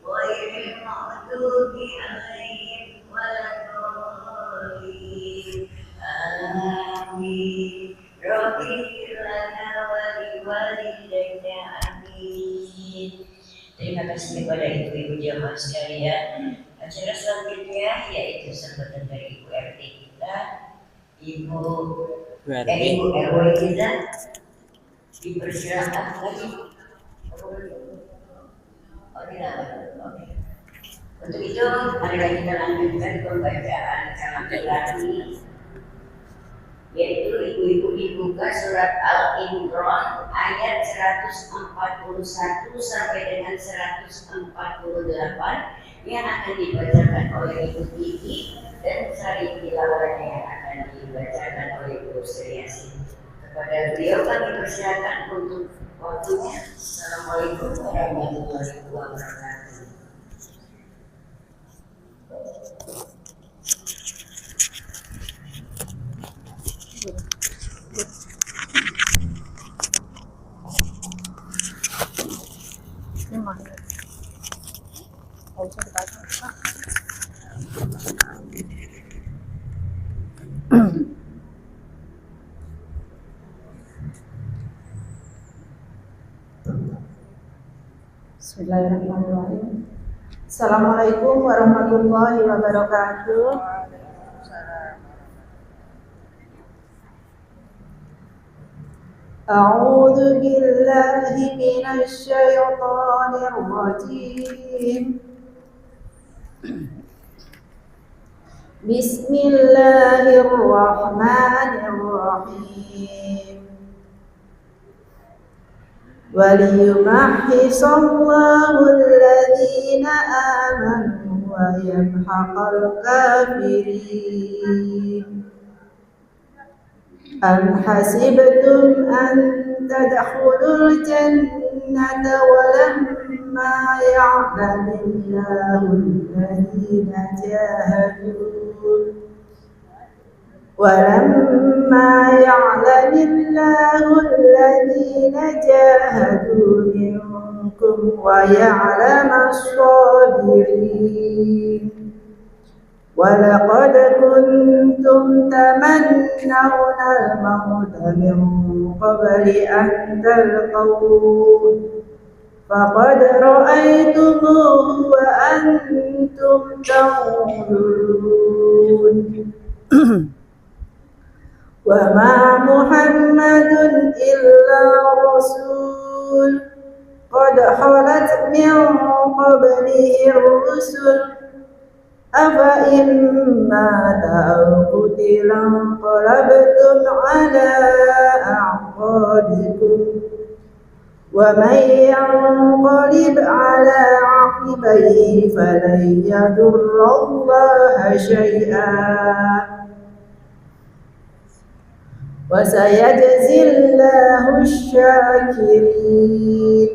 غير المغضوب عليهم ولا الضالين آمين رب اغفر لنا ولوالدينا آمين. Terima kasih kepada ibu-ibu jamaah sekalian. Acara selanjutnya yaitu sambutan dari Ibu RT kita, Ibu RW kita, dipersilakan lagi. Untuk itu, marilah kita lanjutkan pembacaan kalam ilahi, yaitu ibu-ibu dibuka surat Al-Imran ayat 141 sampai dengan 148 yang akan dibacakan oleh Ibu Titi dan sari tilawahnya yang akan dibacakan oleh Ibu Sri Yasin. Kepada beliau kami persilakan untuk waktunya. Assalamualaikum warahmatullahi wabarakatuh. Bismillahirrahmanirrahim. Assalamualaikum warahmatullahi wabarakatuh. A'udzu billahi minasy syaithanir rajim. Bismillahirrahmanirrahim. وَلِيُمَحِّصَ اللَّهُ الَّذِينَ آمَنُوا وَيَمْحَقَ الْكَافِرِينَ أَمْ حَسِبْتُمْ أَن تَدْخُلُوا الْجَنَّةَ وَلَمَّا يَعْلَمِ اللَّهُ الَّذِينَ جاهدوا منكم ويعلم الصابرين ولقد كنتم تمنون الموت من قبل أن تلقوه فقد رأيتموه وأنتم تنظرون وما محمد إلا رسول قد خلت من قبله الرسل أفإن مات أو قتل انقلبتم على أعقابكم ومن ينقلب على عقبيه فلن يضر الله شيئا وسيجزي الله الشاكرين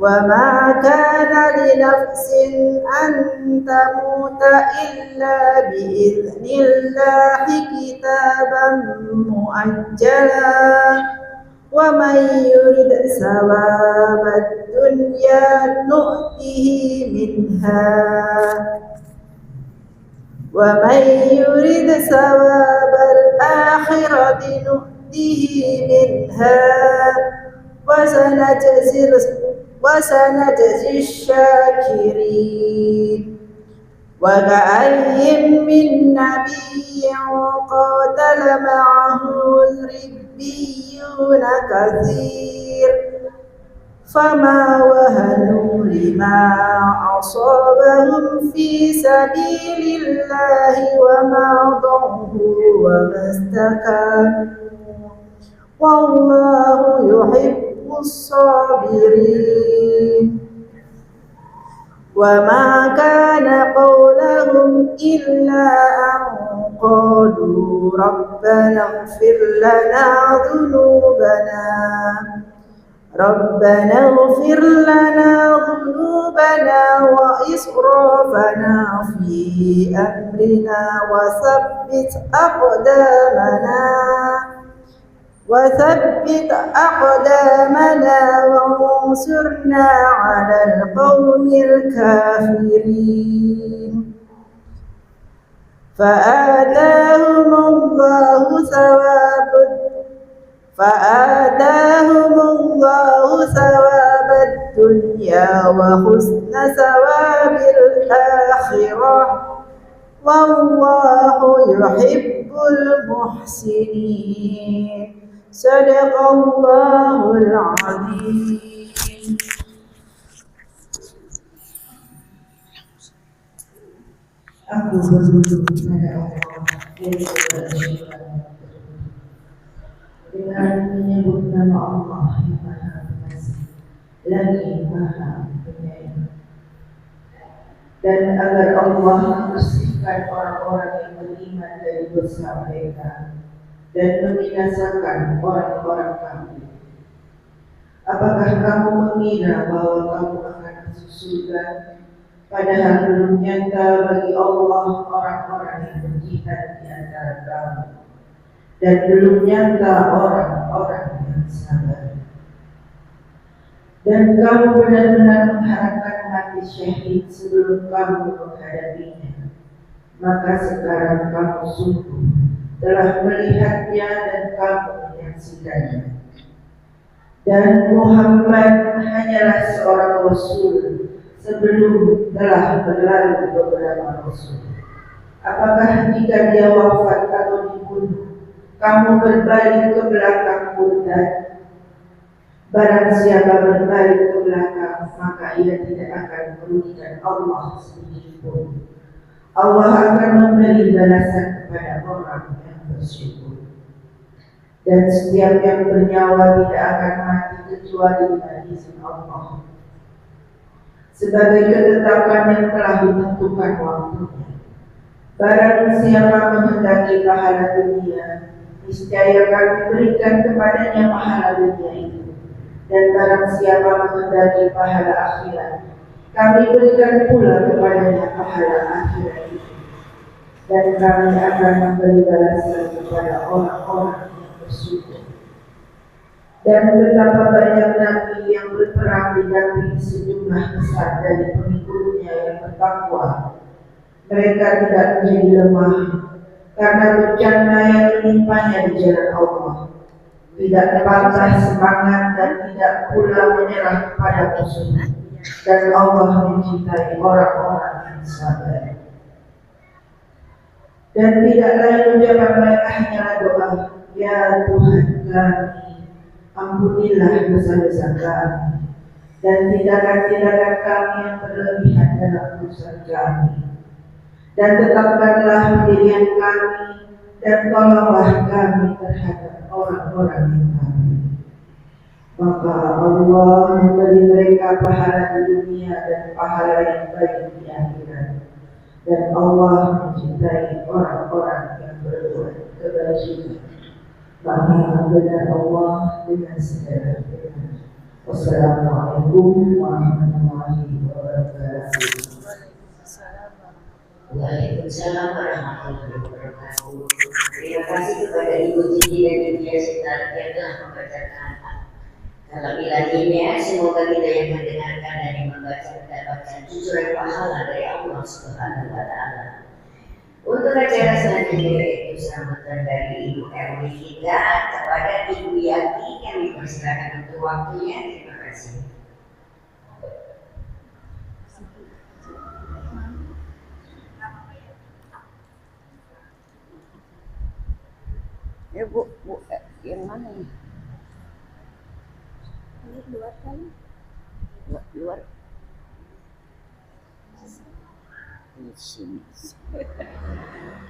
وما كان لنفس أن تموت إلا بإذن الله كتابا مؤجلا ومن يرد ثواب الدنيا نؤته منها ومن يرد ثواب الآخرة نؤته منها وسنجزي الشاكرين وكأي من نبي قاتل معه ربيون كثير فما وهنوا لما أصابهم في سبيل الله وما ضعفوا وما استكانوا والله يحب الصابرين وما كان قولهم إلا أن قالوا ربنا اغفر لنا ذنوبنا وإسرافنا في أمرنا وثبت أقدامنا وانصرنا على القوم الكافرين فآتاهم الله ثواب الدنيا وحسن ثواب الآخرة والله يحب المحسنين صدق الله العظيم. Aku berlindung kepada Allah dengan menyebut nama Allah yang Maha Pengasih lagi Maha Penyayang, dan agar Allah membersihkan orang-orang yang beriman dari dosa mereka dan membinasakan orang-orang kafir. Apakah kamu mengira bahwa kamu akan masuk surga, padahal belum nyata bagi Allah orang-orang yang berjihad di antara kamu, dan belum nyata orang-orang yang sabar. Dan kamu benar-benar mengharapkan mati syahid sebelum kamu menghadapinya, maka sekarang kamu sungguh telah melihatnya dan kamu menyaksikannya. Dan Muhammad hanyalah seorang Rasul sebelum telah berlalu beberapa Rasul. Apakah jika dia wafat atau dibunuh, kamu berbalik ke belakang murtad? Barang siapa berbalik ke belakang, maka ia tidak akan merugikan Allah sedikit pun. Allah akan memberi balasan kepada orang yang bersyukur. Dan setiap yang bernyawa tidak akan mati kecuali dengan izin Allah, sebagai ketetapan yang telah ditentukan waktunya. Barang siapa menghendaki pahala dunia, niscaya kami berikan kepadanya pahala dunia itu. Dan barang siapa menghendaki pahala akhirat, kami berikan pula kepadanya pahala akhirat itu. Dan kami akan memberi balasan kepada orang-orang yang bersyukur. Dan betapa banyak nabi yang berperang didampingi sejumlah besar dari pengikutnya yang bertakwa. Mereka tidak menjadi lemah karena bencana yang menimpanya di jalan Allah, tidak patah semangat dan tidak pula menyerah kepada musuh. Dan Allah mencintai orang-orang yang sabar. Dan tidak lain ucapan mereka hanyalah doa, ya Tuhan kami, ampunilah dosa-dosa kami dan tindakan-tindakan kami yang berlebihan dalam urusan kami, dan tetapkanlah pendirian kami dan tolonglah kami terhadap orang-orang yang kafir. Maka Allah memberi mereka pahala di dunia dan pahala yang baik di akhirat. Dan Allah mencintai orang-orang yang berbuat kebajikan. Maha benar Allah dengan segala benar. Wassalamualaikum warahmatullahi wabarakatuh. Waalaikumsalam warahmatullahi wabarakatuh. Terima kasih kepada Ibu Titi dan Ibu Yasita yang telah membacakan dalam ilahinya. Semoga kita yang mendengarkan dan yang membaca mendapatkan cucuran pahala dari Allah Subhanahu wa Ta'ala. Untuk acara selanjutnya yaitu sambutan dari Ibu Erwi kita kepada Ibu Yati, yang dipersilakan untuk waktunya. Terima kasih. Ya bu, yang mana nih? Ini luar kan? Luar. Di sini.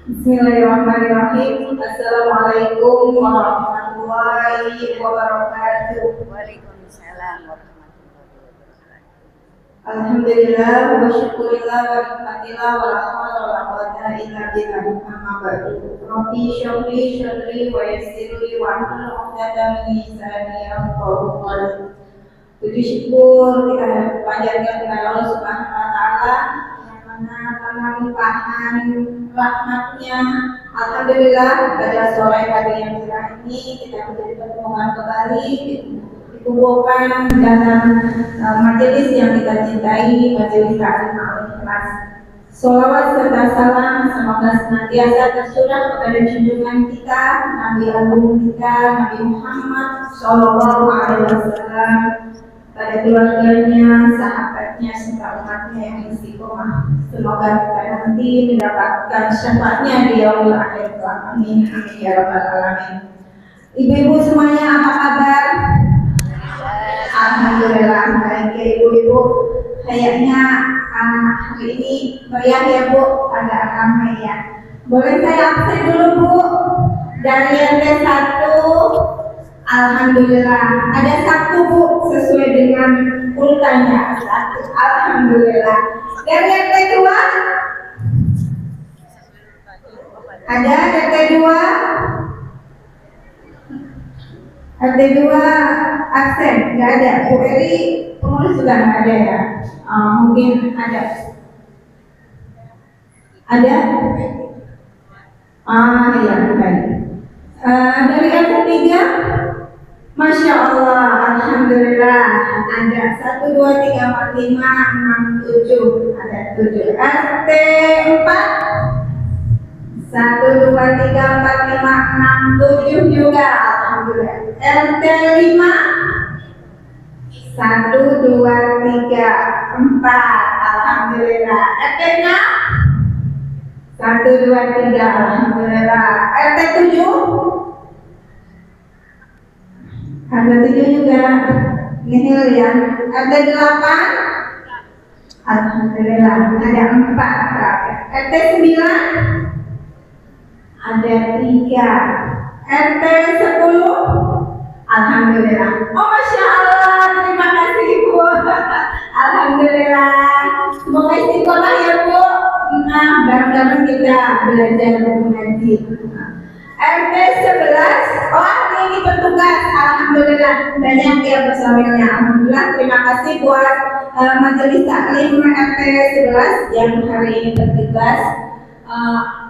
Bismillahirrahmanirrahim. Assalamualaikum warahmatullahi wabarakatuh. Waalaikumsalam warahmatullahi wabarakatuh. Alhamdulillah wa syukurillah wa nikmatillah wa la haula wa la quwwata illa billah. Amma ba'du. Rabbi syrahli sadri wa yassirli wa hlul 'uqdatam min lisani yafqahu qawli. Puji syukur kita panjatkan kepada Allah Subhanahu wa Ta'ala yang mana karena limpahan rahmatnya, alhamdulillah pada sore hari yang cerah ini ini kita menjadi pertemuan kembali dikumpulkan dalam majelis yang kita cintai, majelis taklim al-ikhlas. Sholawat serta salam semoga senantiasa tercurah kepada junjungan kita, Nabi Agung kita, Nabi Muhammad Shallallahu Alaihi Wasallam, pada keluarganya, sahabatnya, serta umatnya yang istiqomah. Semoga kita nanti mendapatkan syafaatnya di yaumil akhir. Amin, amin ya rabbal alamin. Ibu-ibu semuanya apa kabar? Alhamdulillah baik ya ibu-ibu. Kayaknya hari ini meriah ya Bu, agak ramai ya. Boleh saya absen dulu Bu? Dari RT 1, alhamdulillah ada 1 Bu, sesuai dengan urutannya 1, alhamdulillah. Dari RT 2 ada RT 2? RT 2 absen, nggak ada. Bu Eri pengurus juga nggak ada ya. Mungkin ada. Ada? Ya baik. Dari RT 3, Masya Allah, alhamdulillah ada 1, 2, 3, 4, 5, 6, 7, ada 7. RT 4, 1, 2, 3, 4, 5, 6, 7 juga, alhamdulillah. RT 5, 1, 2, 3, 4, alhamdulillah. RT 6, 1, 2, 3, alhamdulillah. RT 7, RT 7 juga nihil ya. RT 8, alhamdulillah ada 4. RT 9, ada 3. RT 10, alhamdulillah. Oh Masya Allah, terima kasih Ibu. Alhamdulillah. Semoga istiqomah ya Bu. Nah, bareng-bareng kita belajar mengaji. RT 11, oh ini petugas. Alhamdulillah banyak ya personilnya. Alhamdulillah, terima kasih buat majelis taklim RT 11 yang hari ini bertugas.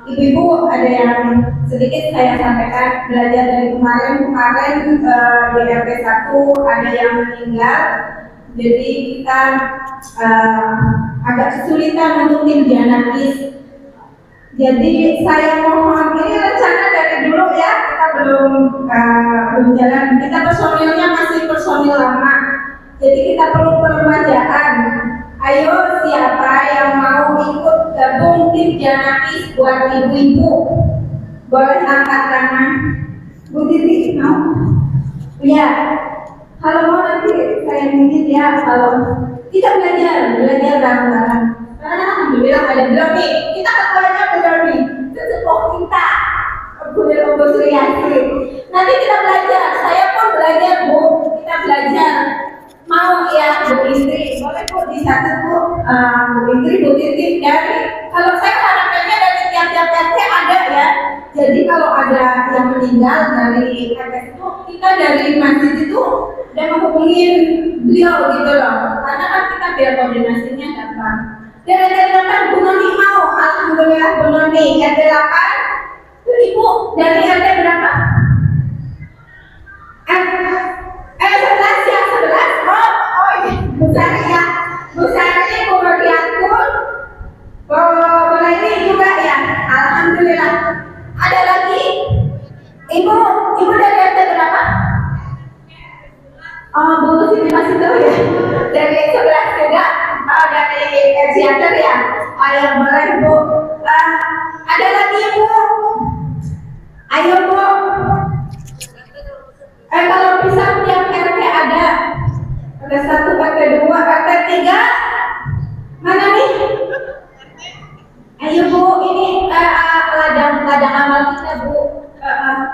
Ibu-ibu, ada yang sedikit saya sampaikan belajar dari kemarin di RT 1 ada yang meninggal, jadi kita agak kesulitan untuk tim janakis. Jadi saya mohon, ini rencana dari dulu ya, kita belum jalan, kita personilnya masih personil lama, jadi kita perlu peremajaan. Ayo siapa yang mau ikut gabung tim janakis buat ibu-ibu, boleh angkat tangan. Bu Titi mau? Ya, kalau mau nanti saya minta ya. Kalau kita belajar bareng-bareng. Karena alhamdulillah ada Broni, kita ketuanya Broni, sesepuh kita, Bu Sri Yasri. Nanti kita belajar, saya pun belajar Bu, kita belajar. Mau ya Bu Indri, boleh Bu di satu Bu, Bu Indri, Bu Titi dari. Kalau saya harapannya dari tiap-tiap RT ada ya. Jadi kalau ada yang meninggal dari RT itu, kita dari masjid itu dan menghubungin beliau gitu loh. Karena kan kita biar koordinasinya gampang. Dan RT 8 Bu Noni mau, alhamdulillah Bu Noni. RT 8 itu Ibu dari RT berapa? 11 ya, 11. Oh iya, Bu Sari ya. Bu Sari, Bu Rodiatul, Bu ini juga ya. Alhamdulillah. Ada lagi? Ibu dari RT berapa? Oh, Bu Siti masih tahu ya. Dari 11 juga. Dari Ziater ya. Ayo boleh Bu. Ada lagi Bu? Ayo Bu. Kalau bisa tiap RT ada 1, RT 2, RT 3. Mana nih? Ayo Bu, ini ladang amal kita Bu,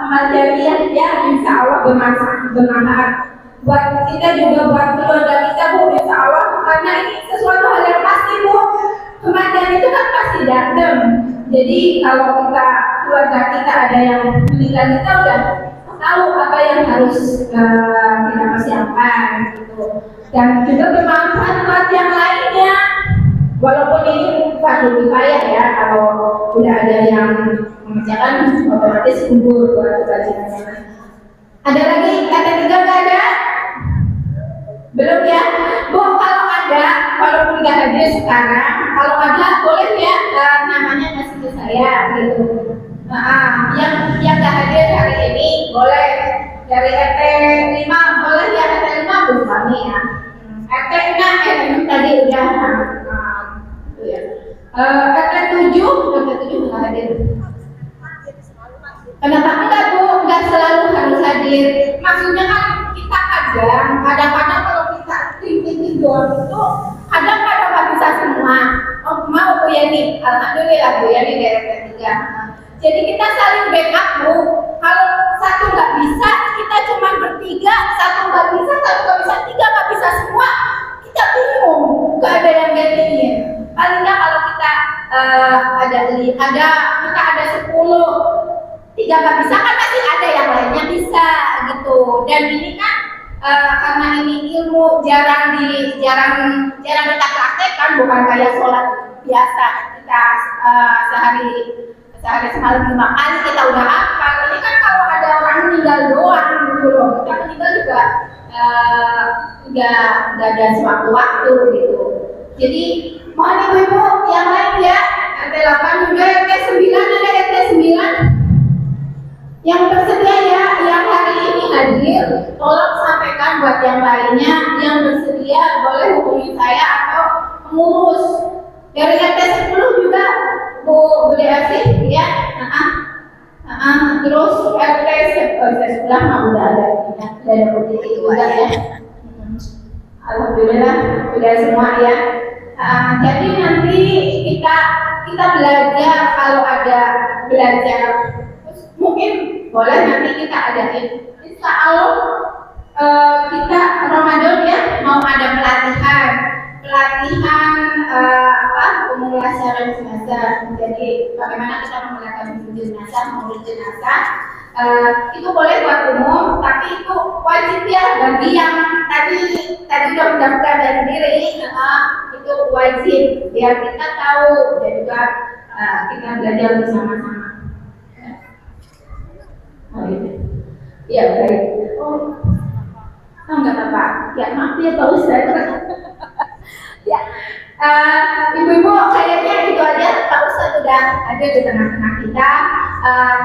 amal jariah ya, insya Allah bermanfaat buat kita juga, buat keluarga kita Bu, insya Allah. Karena ini sesuatu hal yang pasti Bu, kematian itu kan pasti datang. Jadi kalau keluarga kita ada yang meninggal, kita udah tahu apa yang harus kita persiapkan gitu, dan juga bermanfaat buat yang lainnya. Walaupun ini fardu kifayah ya, kalau udah ada yang mengerjakan otomatis kubur buat kewajiban. Ada lagi RT 3 nggak ada? Belum ya? Bu, kalau ada, walaupun nggak hadir sekarang, kalau ada boleh ya namanya ngasih ke saya gitu. Yang nggak hadir hari ini boleh dari RT 5 boleh ya, RT 5 belum kami ya. RT 6 tadi udah. Itu ya. RT 7 nggak hadir. Kenapa enggak Bu? Enggak selalu harus hadir. Maksudnya kan kita kadang-kadang kalau kita tim doang itu kadang-kadang nggak bisa semua. Oh, mau Bu Yani? Alhamdulillah Bu Yani dari RT 3. Jadi kita saling backup Bu. Kalau satu nggak bisa, kita cuma bertiga. Satu nggak bisa, tiga nggak bisa semua. Kita bingung. Nggak ada yang gantiin. Paling nggak kalau kita kita ada 10. 3 nggak bisa kan pasti ada yang lainnya bisa gitu. Dan ini kan karena ini ilmu jarang kita praktekkan, bukan kayak sholat biasa kita sehari semalam 5 kali kita udah hafal. Ini kan kalau ada orang meninggal doang gitu loh, kita meninggal juga nggak ada sewaktu-waktu gitu. Jadi mohon ibu-ibu yang lain ya, RT 8 juga, RT 9 ada RT 9 yang bersedia ya, yang hari ini hadir, tolong sampaikan buat yang lainnya yang bersedia boleh hubungi saya atau pengurus. Dari RT 10 juga Bu Bude Asih ya. Terus RT 11 mah udah ada putih itu juga ya. Alhamdulillah udah semua ya. Jadi nanti kita belajar, kalau ada belajar mungkin boleh nanti kita adain. Insya Allah kita Ramadan ya mau ada pelatihan pemulasaran jenazah. Jadi bagaimana kita memulakan mengurus jenazah. Itu boleh buat umum, tapi itu wajib ya bagi yang tadi udah mendaftar dari diri. Itu wajib biar kita tahu dan juga kita belajar bersama-sama. Ya baik. Enggak apa. Ya maaf ya Pak Ustaz. Ya, ibu-ibu kayaknya itu aja. Pak Ustaz sudah ada di tengah-tengah kita.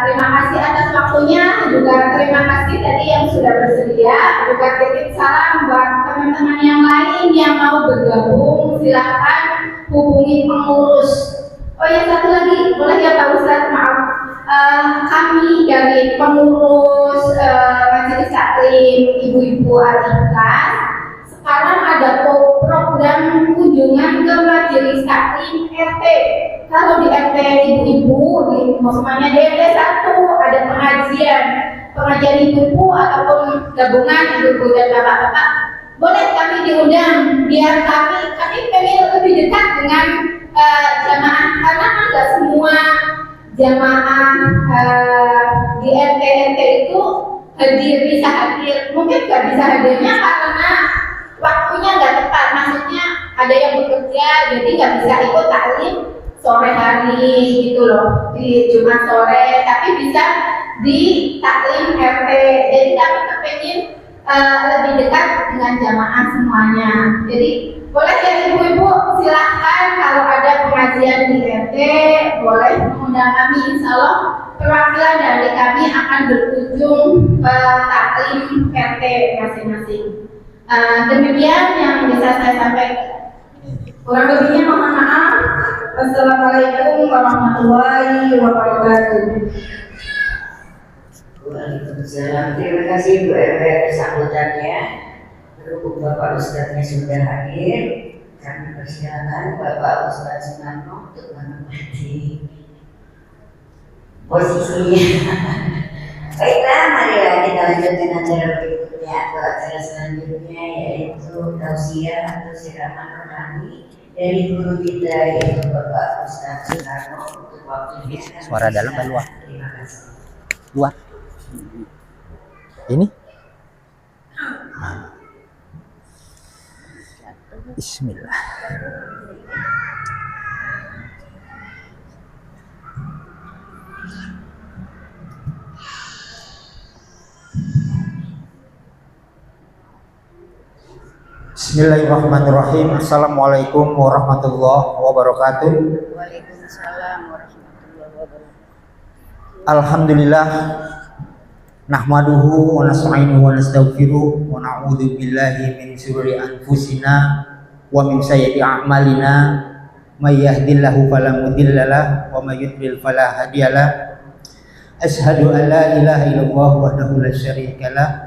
Terima kasih atas waktunya. Juga terima kasih tadi yang sudah bersedia. Juga titip salam buat teman-teman yang lain yang mau bergabung. Silakan hubungi pengurus. Oh ya, satu lagi boleh ya Pak Ustaz, maaf. Kami dari pengurus Majelis Taklim Ibu-Ibu Al-Ikhlas sekarang ada program kunjungan ke Majelis Taklim RT. Kalau di RT ibu-ibu, maksudnya di RT 1 ada pengajian ibu-ibu ataupun gabungan ibu-ibu dan bapak-bapak, boleh kami diundang biar kami pengen lebih dekat dengan jamaah, karena kan nggak semua jamaah di RT itu bisa hadir. Mungkin nggak bisa hadirnya karena waktunya nggak tepat. Maksudnya ada yang bekerja jadi nggak bisa ikut taklim sore hari gitu loh, di Jumat sore, tapi bisa di taklim RT. Jadi kami kepengen lebih dekat dengan jamaah semuanya. Jadi boleh ya ibu-ibu, silahkan kalau ada pengajian di RT boleh mengundang kami. Insya Allah perwakilan dari kami akan berkunjung ke taklim RT masing-masing. Demikian yang bisa saya sampaikan. Kurang lebihnya mohon maaf. Wassalamualaikum warahmatullahi wabarakatuh. Waalaikumsalam. Terima kasih Bu RW atas sambutannya. Berhubung Bapak Ustadznya sudah hadir, kami persilakan Bapak Ustadz Sunarno untuk menempati posisinya. Baiklah, marilah kita lanjutkan acara berikutnya atau acara selanjutnya, yaitu tausiah atau siraman rohani dari guru kita, yaitu Bapak Ustadz Sunarno. Untuk waktunya Suara dalam dan luar. Terima kasih. Luar. Ini. Bismillah. Bismillahirrahmanirrahim. Assalamualaikum warahmatullahi wabarakatuh. Waalaikumsalam warahmatullahi wabarakatuh. Alhamdulillah nahmaduhu wa nasta'inuhu wa nastaghfiruh wa na'udzu billahi min syururi anfusina wa min sayyiati a'malina may yahdihillahu fala mudhillalah wa may yudlil fala hadiyalah. Asyhadu an la ilaha illallah wahdahu la syarikalah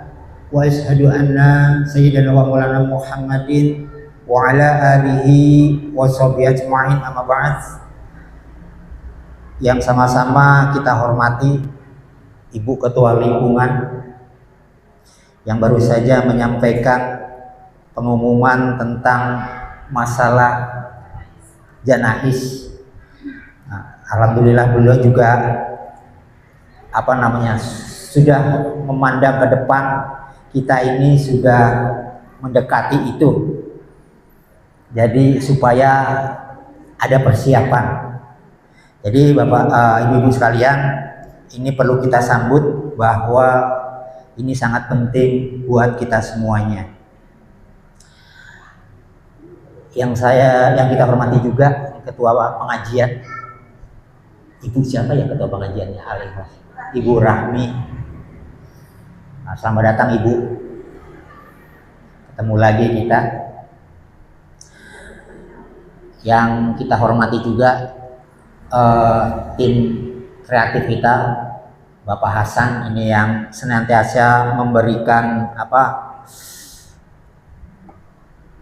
wa asyhadu anna sayyidana wa maulana Muhammadin wa ala alihi wa sahbihi ajma'in, amma ba'd. Yang sama-sama kita hormati Ibu Ketua Lingkungan yang baru saja menyampaikan pengumuman tentang masalah janais. Alhamdulillah beliau juga sudah memandang ke depan. Kita ini sudah mendekati itu, jadi supaya ada persiapan. Jadi Bapak, Ibu-ibu sekalian, ini perlu kita sambut bahwa ini sangat penting buat kita semuanya. Yang kita hormati juga Ketua Pengajian, Ibu siapa ya Ketua Pengajiannya? Ibu Rahmi. Nah, selamat datang Ibu. Ketemu lagi kita. Yang kita hormati juga tim kreatif kita, Bapak Hasan ini yang senantiasa memberikan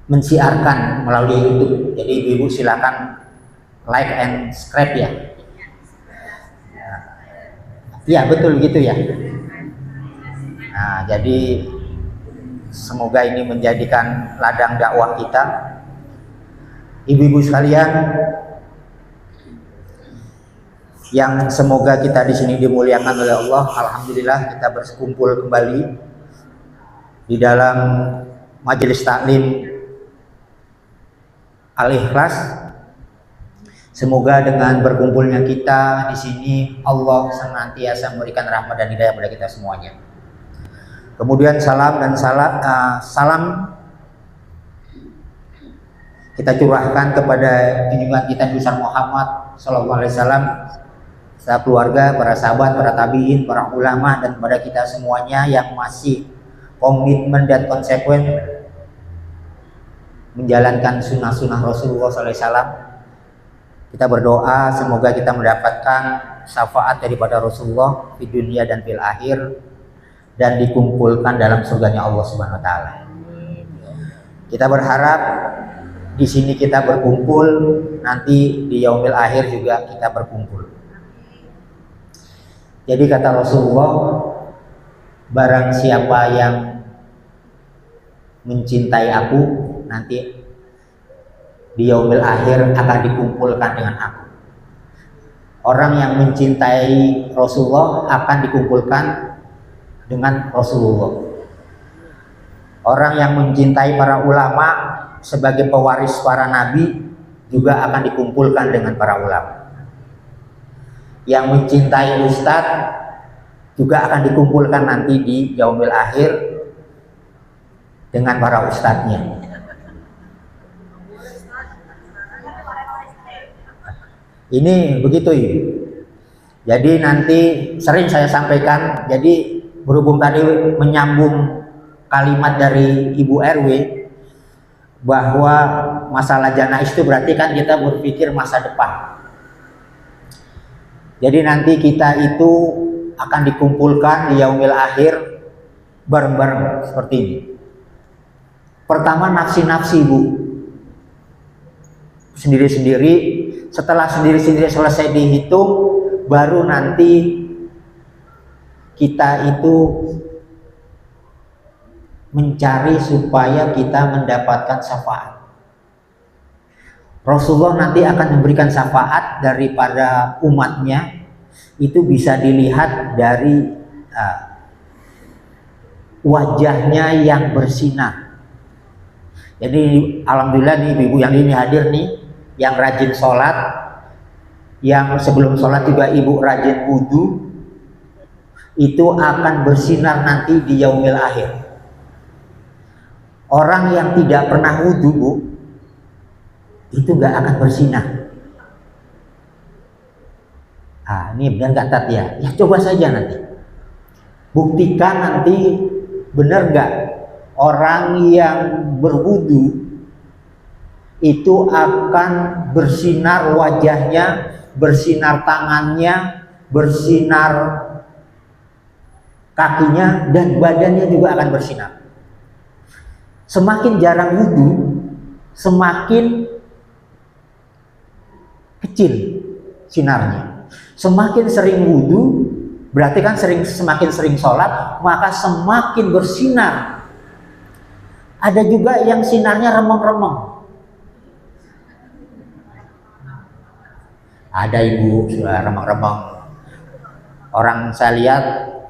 mensiarkan melalui YouTube. Jadi Ibu silakan like and subscribe ya. Iya betul gitu ya. Nah, jadi semoga ini menjadikan ladang dakwah kita. Ibu-ibu sekalian, yang semoga kita di sini dimuliakan oleh Allah. Alhamdulillah kita berkumpul kembali di dalam majelis taklim Al-Ikhlas. Semoga dengan berkumpulnya kita di sini Allah senantiasa memberikan rahmat dan hidayah pada kita semuanya. Kemudian salam kita curahkan kepada junjungan kita Nabi Muhammad Sallallahu Alaihi Wasallam, serta keluarga, para sahabat, para tabiin, para ulama, dan kepada kita semuanya yang masih komitmen dan konsekuen menjalankan sunnah-sunnah Rasulullah Sallallahu Alaihi Wasallam. Kita berdoa semoga kita mendapatkan syafaat daripada Rasulullah di dunia dan fil akhir, dan dikumpulkan dalam surganya Allah Subhanahu wa taala. Kita berharap di sini kita berkumpul, nanti di yaumil akhir juga kita berkumpul. Jadi kata Rasulullah, barang siapa yang mencintai aku, nanti di yaumil akhir akan dikumpulkan dengan aku. Orang yang mencintai Rasulullah akan dikumpulkan dengan Rasulullah. Orang yang mencintai para ulama sebagai pewaris para nabi juga akan dikumpulkan dengan para ulama. Yang mencintai ustadz juga akan dikumpulkan nanti di yaumil akhir dengan para ustadznya. Ini begitu Ibu. Jadi nanti sering saya sampaikan, jadi berhubung tadi menyambung kalimat dari Ibu RW bahwa masalah janais itu berarti kan kita berpikir masa depan. Jadi nanti kita itu akan dikumpulkan di yaumil akhir bareng-bareng seperti ini. Pertama nafsi-nafsi Bu, sendiri-sendiri. Setelah sendiri-sendiri selesai dihitung, baru nanti kita itu mencari supaya kita mendapatkan syafaat. Rasulullah nanti akan memberikan syafaat daripada umatnya, itu bisa dilihat dari wajahnya yang bersinar. Jadi alhamdulillah nih ibu yang ini hadir nih, yang rajin sholat, yang sebelum sholat juga ibu rajin wudhu, itu akan bersinar nanti di yaumil akhir. Orang yang tidak pernah wudhu, Bu, itu nggak akan bersinar. Ah, ini benar nggak Tat ya? Ya coba saja nanti. Buktikan nanti benar nggak orang yang berwudhu itu akan bersinar wajahnya, bersinar tangannya, bersinar kakinya, dan badannya juga akan bersinar. Semakin jarang wudhu, semakin kecil sinarnya. Semakin sering wudhu, berarti kan semakin sering sholat, maka semakin bersinar. Ada juga yang sinarnya remeng-remeng. Ada ibu sudah remeng-remeng. Orang saya lihat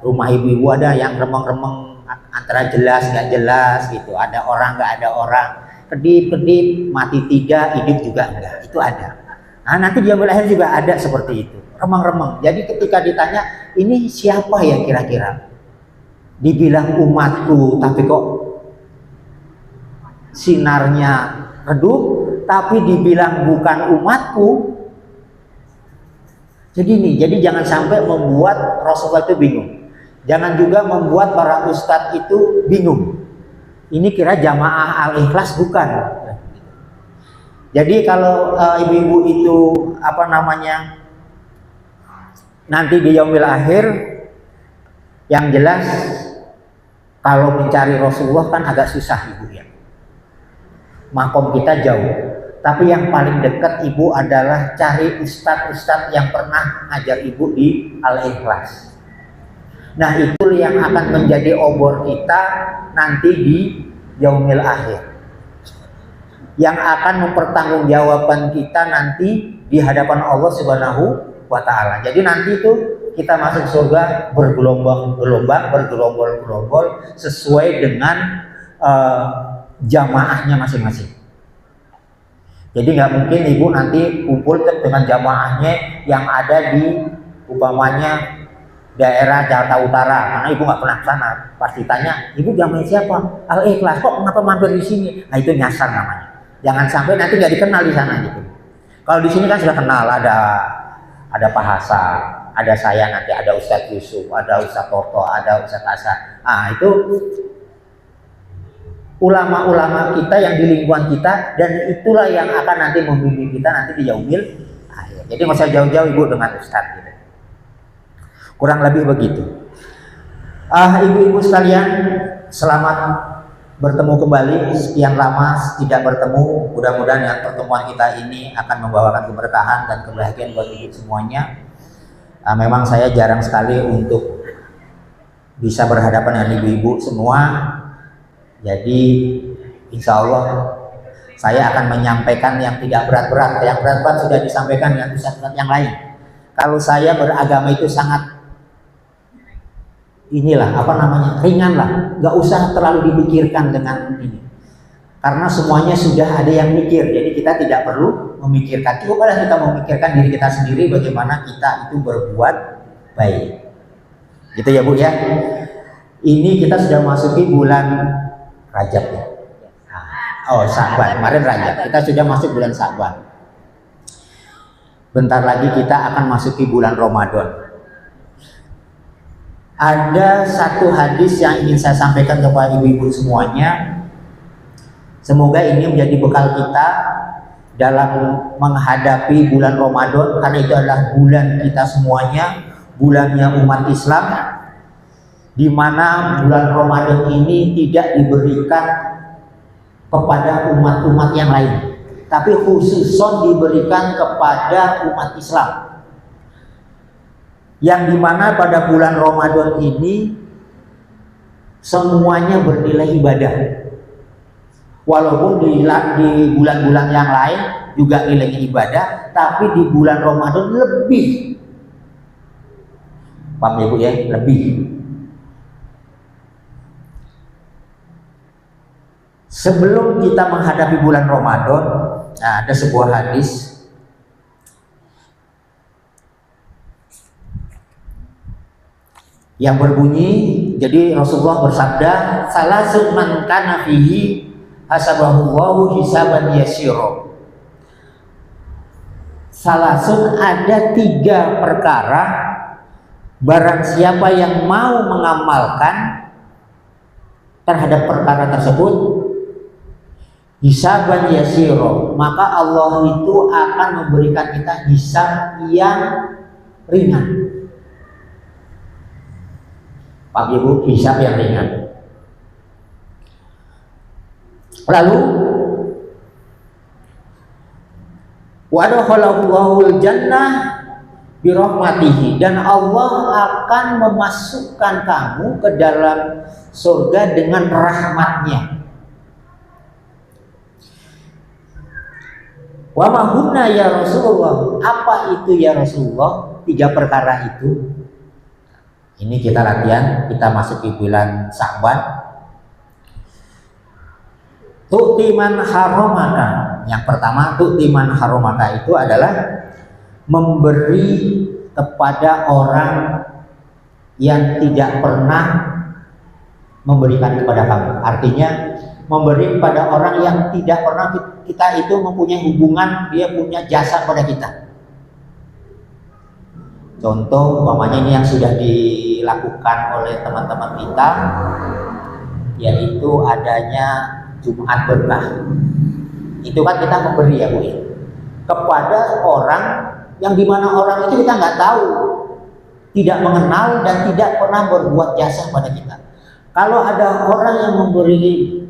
rumah ibu-ibu ada yang remeng-remeng, antara jelas nggak jelas gitu. Ada orang nggak ada orang, kedip-kedip, mati tidak, hidup juga enggak. Itu ada. Nah, nanti di yaumil akhir juga ada seperti itu, remeng-remeng. Jadi ketika ditanya, ini siapa ya kira-kira? Dibilang umatku, tapi kok sinarnya redup, tapi dibilang bukan umatku. Jadi jangan sampai membuat Rasulullah itu bingung. Jangan juga membuat para ustadz itu bingung. Ini kira jamaah Al-Ikhlas bukan? Jadi kalau ibu-ibu itu nanti di yaumil akhir, yang jelas kalau mencari Rasulullah kan agak susah ibu ya. Makom kita jauh. Tapi yang paling dekat ibu adalah cari ustadz-ustadz yang pernah ngajar ibu di Al-Ikhlas. Nah, itu yang akan menjadi obor kita nanti di yaumil akhir, yang akan mempertanggungjawabkan kita nanti di hadapan Allah Subhanahu wa Ta'ala. Jadi nanti itu kita masuk surga bergerombol-gerombol sesuai dengan jamaahnya masing-masing. Jadi nggak mungkin ibu nanti kumpul dengan jamaahnya yang ada di umpamanya daerah Jakarta Utara, karena ibu nggak pernah sana. Pasti tanya, ibu jamaah siapa? Al-Ikhlas, kok kenapa mampir di sini? Nah, itu nyasar namanya. Jangan sampai nanti nggak dikenal di sana gitu. Kalau di sini kan sudah kenal, ada Pak Hasan, ada saya nanti, ada Ustadz Yusuf, ada Ustadz Toto, ada Ustadz Hasan. Nah, itu ulama-ulama kita yang di lingkungan kita, dan itulah yang akan nanti membimbing kita nanti di yaumil akhir. Jadi nggak usah jauh-jauh ibu dengan Ustadz gitu. Kurang lebih begitu. Ibu-ibu sekalian, selamat bertemu kembali. Sekian lama tidak bertemu. Mudah-mudahan yang pertemuan kita ini akan membawakan keberkahan dan kebahagiaan buat ibu semuanya. Memang saya jarang sekali untuk bisa berhadapan dengan ibu-ibu semua. Jadi insya Allah saya akan menyampaikan yang tidak berat-berat. Yang berat-berat sudah disampaikan dengan ustadz yang lain. Kalau saya beragama itu sangat ringan lah, nggak usah terlalu dipikirkan dengan ini, karena semuanya sudah ada yang mikir. Jadi kita tidak perlu memikirkan, cukuplah kita memikirkan diri kita sendiri, bagaimana kita itu berbuat baik, gitu ya Bu ya. Ini kita sudah masuki bulan Rajab ya. Sya'ban, kemarin Rajab, kita sudah masuk bulan Sya'ban. Bentar lagi kita akan masuki bulan Ramadan. Ada satu hadis yang ingin saya sampaikan kepada ibu-ibu semuanya. Semoga ini menjadi bekal kita dalam menghadapi bulan Ramadan, karena itu adalah bulan kita semuanya, bulannya umat Islam, di mana bulan Ramadan ini tidak diberikan kepada umat-umat yang lain, tapi khususon diberikan kepada umat Islam, yang dimana pada bulan Ramadan ini semuanya bernilai ibadah. Walaupun di bulan-bulan yang lain juga nilainya ibadah, tapi di bulan Ramadan lebih. Paham Ibu ya? Lebih. Sebelum kita menghadapi bulan Ramadan, ada sebuah hadis yang berbunyi, jadi Rasulullah bersabda, salasun man kana fihi hasabahullahu hisaban yasiro. Salasun, ada 3 perkara barang siapa yang mau mengamalkan terhadap perkara tersebut hisaban yasiro, maka Allah itu akan memberikan kita hisab yang ringan. Pak Ibu, hisab yang ringan. Lalu wa adkhalahul jannah birahmatihi, dan Allah akan memasukkan kamu ke dalam surga dengan rahmatnya. Wa ma hunna ya Rasulullah, apa itu ya Rasulullah? 3 perkara itu. Ini kita latihan, kita masuk di bulan Sya'ban. Tu'ti man haramaka. Yang pertama, tu'ti man haramaka itu adalah memberi kepada orang yang tidak pernah memberikan kepada kamu. Artinya memberi kepada orang yang tidak pernah kita itu mempunyai hubungan, dia punya jasa pada kita. Contoh umpamanya ini yang sudah dilakukan oleh teman-teman kita, yaitu adanya Jumat Berkah. Itu kan kita memberi ya Bu, kepada orang yang dimana orang itu kita nggak tahu, tidak mengenal dan tidak pernah berbuat jasa pada kita. Kalau ada orang yang memberi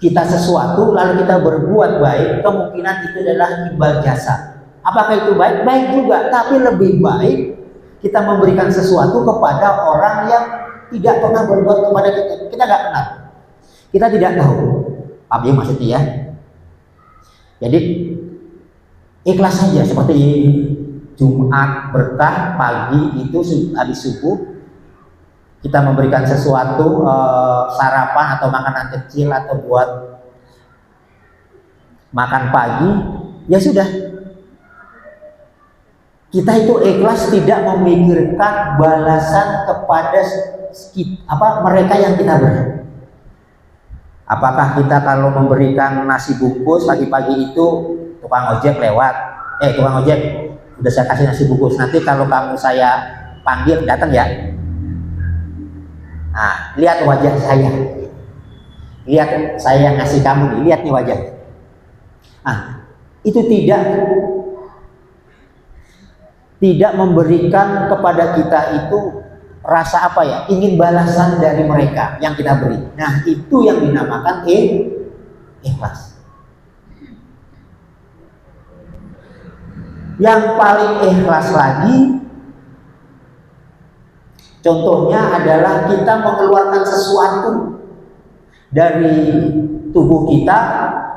kita sesuatu lalu kita berbuat baik, kemungkinan itu adalah imbal jasa. Apakah itu baik? Baik juga, tapi lebih baik kita memberikan sesuatu kepada orang yang tidak pernah berbuat kepada kita. Kita nggak kenal, kita tidak tahu. Apa yang maksudnya ya? Jadi ikhlas saja, seperti Jumat Berkah pagi itu habis subuh kita memberikan sesuatu, sarapan atau makanan kecil atau buat makan pagi, ya sudah. Kita itu ikhlas, tidak memikirkan balasan kepada mereka yang kita beri. Apakah kita kalau memberikan nasi bungkus pagi-pagi itu tukang ojek lewat, tukang ojek udah saya kasih nasi bungkus, nanti kalau kamu saya panggil datang ya. Nah, lihat wajah saya, lihat saya ngasih kamu, lihat nih wajah. Ah, itu tidak memberikan kepada kita itu rasa apa ya, ingin balasan dari mereka yang kita beri. Nah, itu yang dinamakan ikhlas. Yang paling ikhlas lagi, contohnya adalah kita mengeluarkan sesuatu dari tubuh kita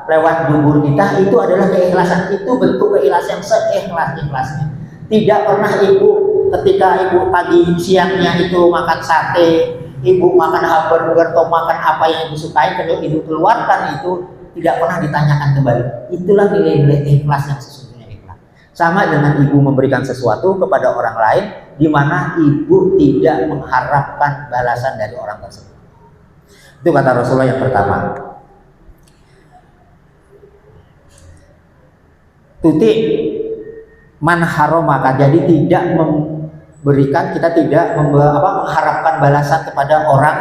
lewat dubur kita, itu adalah keikhlasan. Itu bentuk keikhlasan yang seikhlas-ikhlasnya. Tidak pernah ibu ketika ibu pagi siangnya itu makan sate, ibu makan hamburger atau makan apa yang ibu sukai, kalau ibu keluarkan itu tidak pernah ditanyakan kembali. Itulah nilai-nilai ikhlas yang sesungguhnya ikhlas. Sama dengan ibu memberikan sesuatu kepada orang lain, di mana ibu tidak mengharapkan balasan dari orang tersebut. Itu kata Rasulullah yang pertama. Tuti man haromaka, jadi tidak memberikan, kita tidak mengharapkan balasan kepada orang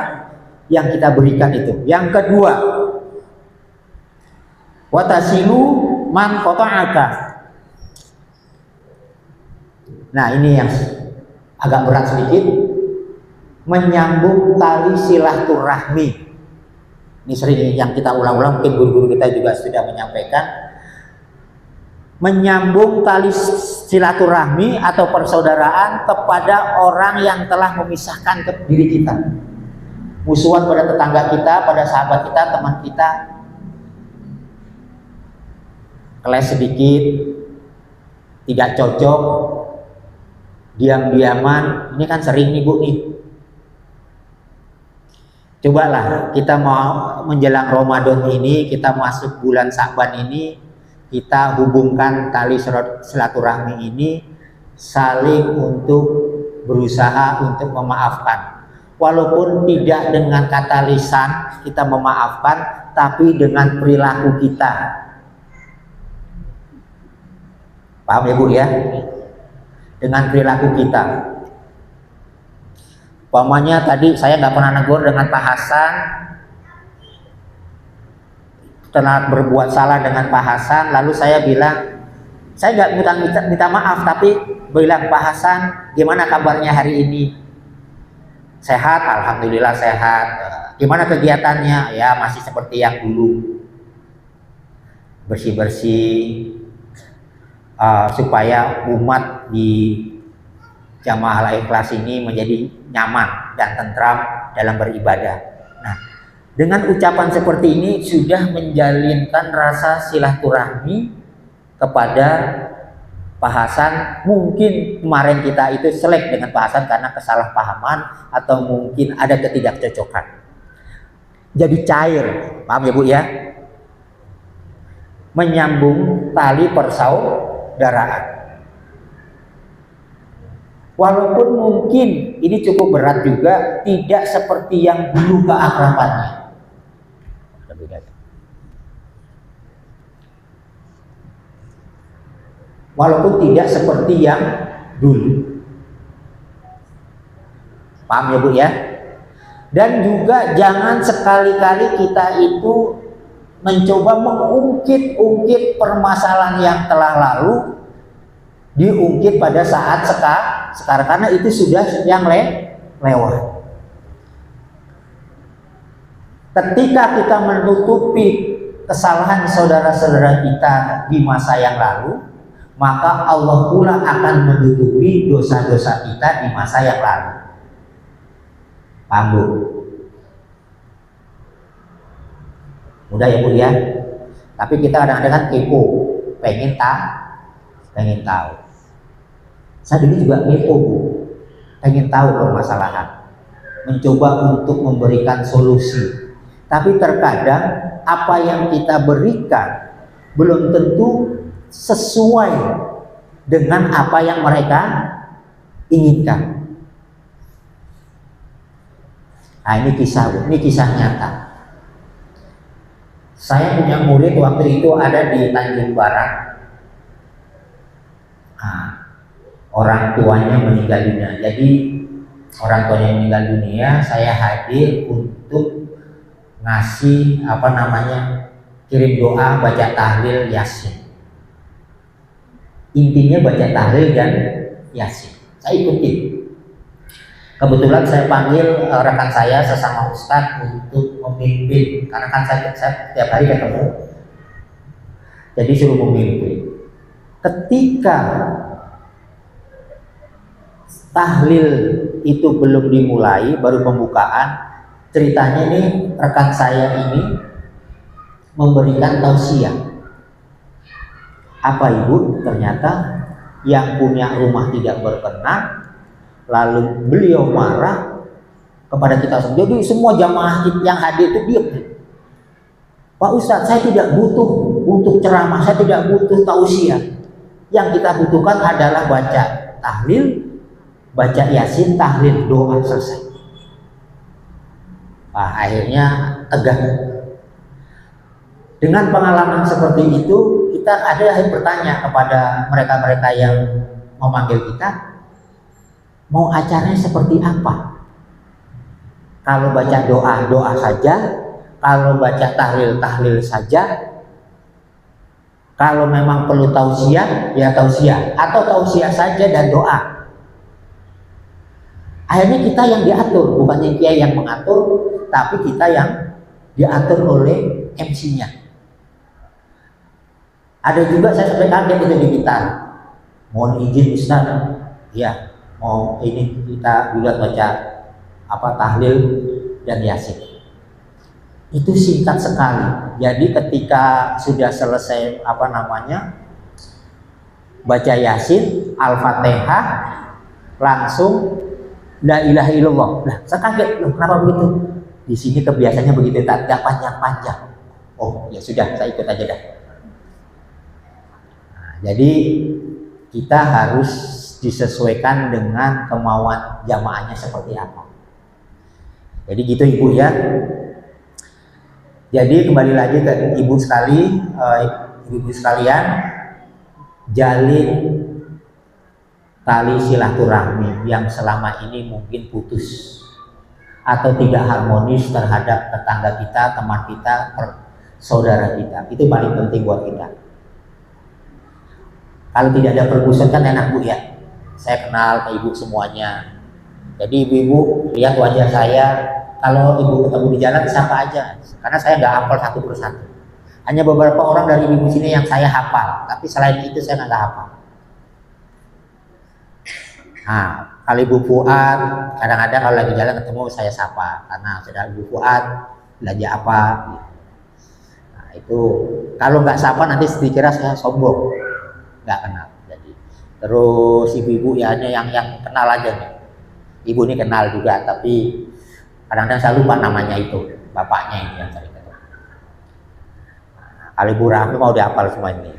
yang kita berikan itu. Yang kedua, watasilu man qata'aka. Nah, ini yang agak berat sedikit, menyambung tali silaturahmi. Ini sering yang kita ulang-ulang, mungkin guru-guru kita juga sudah menyampaikan. Menyambung tali silaturahmi atau persaudaraan kepada orang yang telah memisahkan diri kita. Musuhan pada tetangga kita, pada sahabat kita, teman kita, keles sedikit, tidak cocok, diam-diaman. Ini kan sering nih Bu nih. Cobalah kita mau menjelang Ramadan ini, kita masuk bulan Sya'ban ini, kita hubungkan tali silaturahmi ini, saling untuk berusaha untuk memaafkan. walaupun tidak dengan kata lisan kita memaafkan, tapi dengan perilaku kita. Paham ya Bu ya? Dengan perilaku kita. Umpamanya tadi saya nggak pernah negur dengan Pak Hasan, telah berbuat salah dengan Pak Hasan, lalu saya bilang, saya nggak minta maaf, tapi bilang, Pak Hasan, gimana kabarnya hari ini? Sehat, alhamdulillah sehat. Gimana kegiatannya? Ya masih seperti yang dulu, bersih-bersih, supaya umat di Jamaah Al-Ikhlas ini menjadi nyaman dan tentram dalam beribadah. Nah, dengan ucapan seperti ini sudah menjalinkan rasa silaturahmi kepada Pak Hasan. Mungkin kemarin kita itu selek dengan Pak Hasan karena kesalahpahaman atau mungkin ada ketidakcocokan. Jadi cair, paham ya Bu ya? Menyambung tali persaudaraan. Walaupun mungkin ini cukup berat juga, tidak seperti yang dulu keakrabannya. Walaupun tidak seperti yang dulu. Paham ya Bu ya? Dan juga jangan sekali-kali kita itu mencoba mengungkit-ungkit permasalahan yang telah lalu, diungkit pada saat sekarang, karena itu sudah yang lewat. Ketika kita menutupi kesalahan saudara-saudara kita di masa yang lalu, maka Allah pula akan menutupi dosa-dosa kita di masa yang lalu. Paham Bu? Mudah ya Bu ya? Tapi kita kadang-kadang kan kepo, pengen tahu. Saya dulu juga kepo Bu, pengen tahu permasalahan, mencoba untuk memberikan solusi. Tapi terkadang apa yang kita berikan belum tentu sesuai dengan apa yang mereka inginkan. Nah ini kisah nyata. Saya punya murid waktu itu ada di Tanjung Barat. Nah, orang tuanya meninggal dunia. Jadi orang tuanya meninggal dunia, saya hadir untuk ngasih kirim doa, baca tahlil, yasin. Intinya baca tahlil dan yasin. Saya ikutin. Kebetulan saya panggil rekan saya sesama ustadz untuk memimpin, karena kan saya tiap hari ketemu, jadi suruh memimpin. Ketika tahlil itu belum dimulai, baru pembukaan, ceritanya nih rekan saya ini memberikan tausiah. Apa Ibu? Ternyata yang punya rumah tidak berkenan, lalu beliau marah kepada kita semua. Jadi semua jamaah yang hadir itu diam. Pak Ustadz, saya tidak butuh untuk ceramah, saya tidak butuh tausiah. Yang kita butuhkan adalah baca tahlil, baca yasin, tahlil, doa, selesai. Nah, akhirnya tegang. Dengan pengalaman seperti itu, kita ada yang bertanya kepada mereka-mereka yang memanggil kita, mau acaranya seperti apa? Kalau baca doa saja, kalau baca tahlil saja, kalau memang perlu tausiah, ya tausiah, atau tausiah saja dan doa. Akhirnya kita yang diatur, bukannya dia yang mengatur, tapi kita yang diatur oleh MC-nya. Ada juga saya sampai kaget itu di Blitar. Mohon izin Ustaz, ya mau ini kita juga baca tahlil dan yasin. Itu singkat sekali. Jadi ketika sudah selesai baca yasin, al-fatihah, langsung la ilaha illallah. Nah, saya kaget, loh kenapa begitu? Di sini kebiasaannya begitu, tidak panjang-panjang. Oh ya sudah, saya ikut aja dah. Nah, jadi kita harus disesuaikan dengan kemauan jamaahnya seperti apa. Jadi gitu Ibu ya. Jadi kembali lagi ke Ibu sekali, Ibu sekalian, jalin tali silaturahmi yang selama ini mungkin putus atau tidak harmonis terhadap tetangga kita, teman kita, saudara kita. Itu paling penting buat kita. Kalau tidak ada permusuhan kan enak Bu ya. Saya kenal ke Ibu semuanya. Jadi ibu-ibu lihat wajah saya, kalau Ibu ketemu di jalan siapa aja. Karena saya nggak hafal satu persatu. Hanya beberapa orang dari ibu sini yang saya hafal, tapi selain itu saya nggak hafal. Nah, kalau Ibu Fuad, kadang-kadang kalau lagi jalan ketemu saya sapa, karena saudara Ibu Fuad belanja apa. Nah, itu kalau nggak sapa nanti dikira saya sombong, nggak kenal. Jadi terus ibu-ibu ya hanya yang kenal aja nih. Ibu ini kenal juga, tapi kadang-kadang saya lupa namanya itu, bapaknya ini yang saya kenal. Nah, kalau Ibu Rahmi mau dihafal semua ini,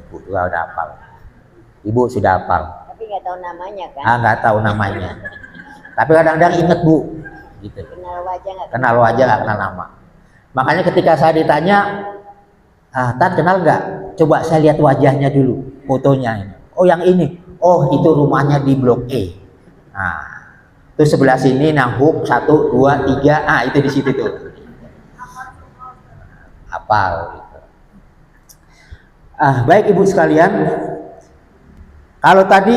Ibu juga udah hafal. Ibu sudah hafal. Tapi nggak tahu namanya kan? Nggak tahu namanya. Tapi kadang-kadang inget Bu, gitu. Kenal wajah nggak? Kenal wajah nggak kenal nama. Makanya ketika saya ditanya, Tat kenal nggak? Coba saya lihat wajahnya dulu, fotonya ini. Oh yang ini, oh itu rumahnya di Blok E. Nah, itu sebelah sini Nahuk 1, 2, 3, itu di situ tuh. Hafal. Gitu. Baik Ibu sekalian. Kalau tadi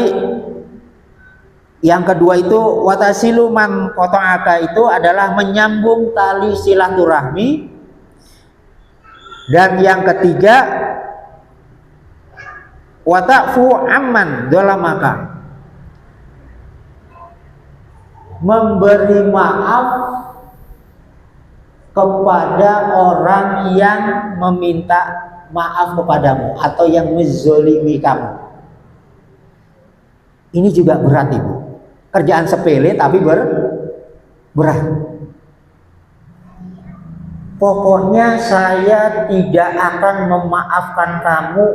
yang kedua itu watasilu man qata'aka itu adalah menyambung tali silaturahmi, dan yang ketiga wata'fu amman dolamaka, memberi maaf kepada orang yang meminta maaf kepadamu atau yang menzolimi kamu. Ini juga berat Ibu. Kerjaan sepele tapi berat. Pokoknya saya tidak akan memaafkan kamu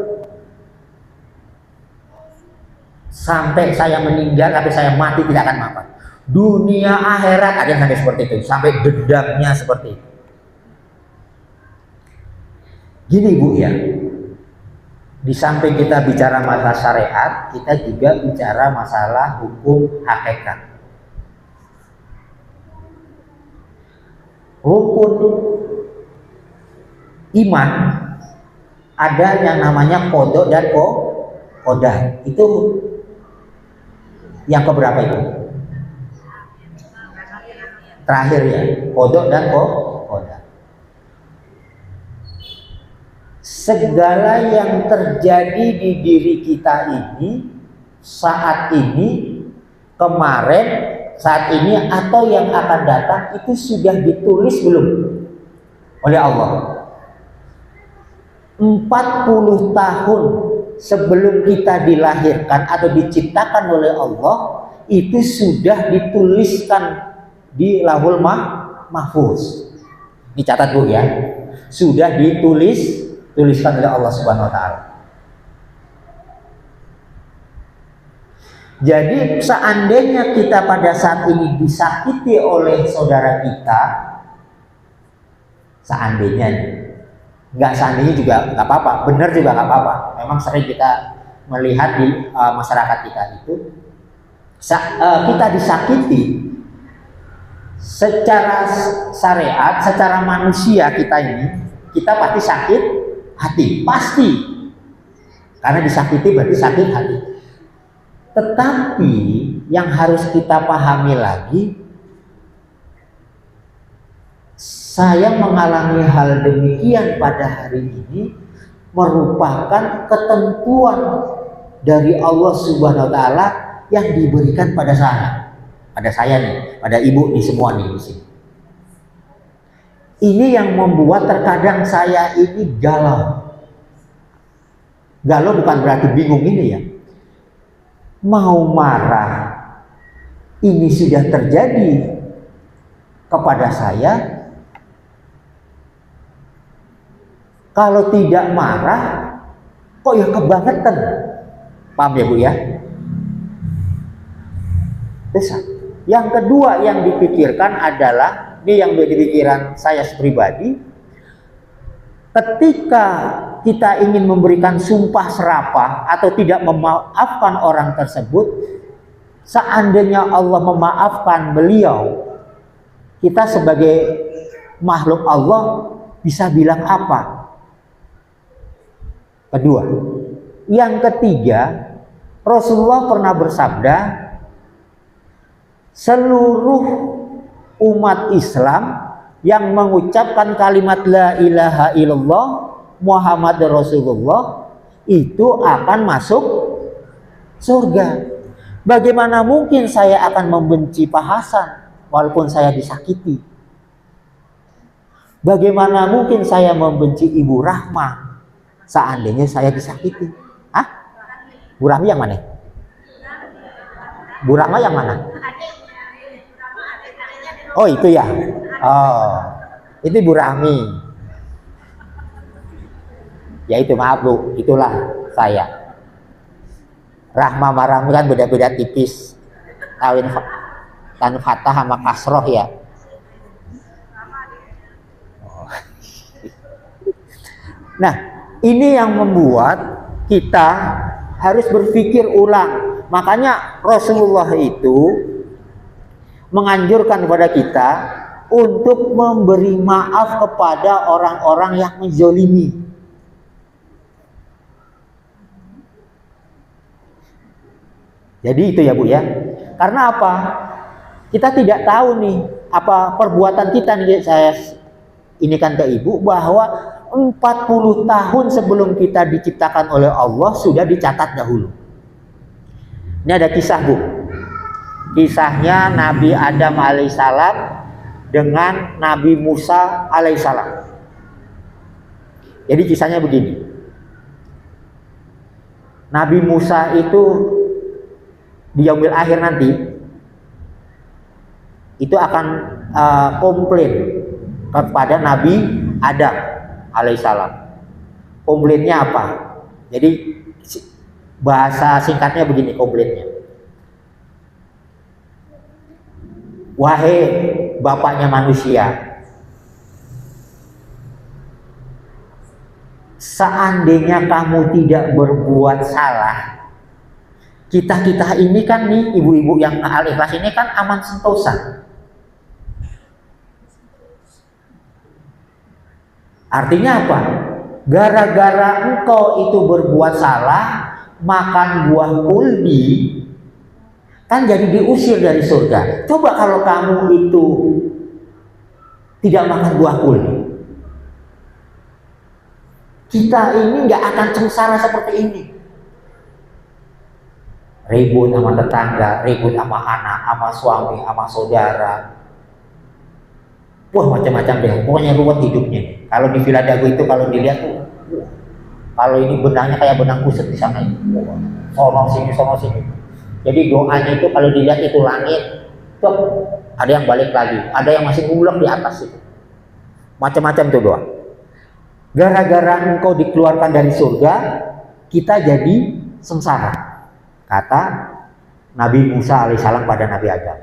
sampai saya meninggal, sampai saya mati tidak akan maafkan. Dunia akhirat ada yang sampai seperti itu, sampai dendamnya seperti itu. Gini Bu ya. Di samping kita bicara masalah syariat, kita juga bicara masalah hukum hakikat. Rukun iman ada yang namanya qada dan qodah. Itu yang keberapa itu? Terakhir ya, qada dan qodah. Segala yang terjadi di diri kita ini, saat ini, kemarin, saat ini, atau yang akan datang, itu sudah ditulis belum oleh Allah? 40 tahun sebelum kita dilahirkan atau diciptakan oleh Allah, itu sudah dituliskan di Lauhul Mahfuz. Ini catat Bu ya, sudah tuliskan oleh Allah Subhanahu wa taala. Jadi seandainya kita pada saat ini disakiti oleh saudara kita, seandainya juga nggak apa-apa, benar juga nggak apa-apa. Memang sering kita melihat di masyarakat kita itu, kita disakiti secara syariat, secara manusia kita ini, kita pasti sakit hati, pasti, karena disakiti berarti sakit hati. Tetapi yang harus kita pahami lagi, saya mengalami hal demikian pada hari ini merupakan ketentuan dari Allah Subhanahu wa taala yang diberikan pada saya nih, pada Ibu nih semua nih di sini. Ini yang membuat terkadang saya ini galau. Galau bukan berarti bingung ini ya. Mau marah, ini sudah terjadi kepada saya. Kalau tidak marah, kok ya kebangetan. Paham ya Bu ya? Bisa. Yang kedua yang dipikirkan adalah, ini yang menjadi pikiran saya pribadi, ketika kita ingin memberikan sumpah serapah atau tidak memaafkan orang tersebut, seandainya Allah memaafkan beliau, kita sebagai makhluk Allah bisa bilang apa? Kedua. Yang ketiga, Rasulullah pernah bersabda, seluruh umat Islam yang mengucapkan kalimat la ilaha illallah Muhammad Rasulullah itu akan masuk surga. Bagaimana mungkin saya akan membenci Pak Hasan walaupun saya disakiti? Bagaimana mungkin saya membenci Ibu Rahma seandainya saya disakiti? Hah? Bu Rahmi yang mana? Bu Rahma yang mana? Oh itu ya. Oh, itu Bu Rahmi. Ya itu, maaf Bu, itulah saya. Rahma sama Rahmi kan beda-beda tipis. Kawin tan fathah sama kasroh ya. Nah, ini yang membuat kita harus berpikir ulang. Makanya Rasulullah itu menganjurkan kepada kita untuk memberi maaf kepada orang-orang yang menzolimi. Jadi itu ya Bu ya. Karena apa? Kita tidak tahu nih apa perbuatan kita nih, saya ini kan ke Ibu, bahwa 40 tahun sebelum kita diciptakan oleh Allah sudah dicatat dahulu. Ini ada kisah Bu. Kisahnya Nabi Adam alaihissalam dengan Nabi Musa alaihissalam. Jadi kisahnya begini. Nabi Musa itu di yaumil akhir nanti itu akan komplain kepada Nabi Adam alaihissalam. Komplainnya apa? Jadi bahasa singkatnya begini komplainnya. Wahai bapaknya manusia, seandainya kamu tidak berbuat salah, kita ini kan nih, ibu-ibu yang Al-Ikhlas ini kan aman sentosa. Artinya apa? Gara-gara engkau itu berbuat salah, makan buah kuldi, kan jadi diusir dari surga. Coba kalau kamu itu tidak makan buah kuldi, kita ini nggak akan sengsara seperti ini. Ribut sama tetangga, ribut sama anak, sama suami, sama saudara. Wah macam-macam deh, pokoknya ruwet hidupnya. Kalau di Villa Dago itu kalau dilihat tuh, kalau ini benangnya kayak benang kusut di sana. Sono sini. Jadi doanya itu kalau dilihat itu langit, tuh ada yang balik lagi, ada yang masih ngulek di atas itu. Macam-macam tuh doa. Gara-gara engkau dikeluarkan dari surga, kita jadi sengsara. Kata Nabi Musa alaihissalam pada Nabi Adam.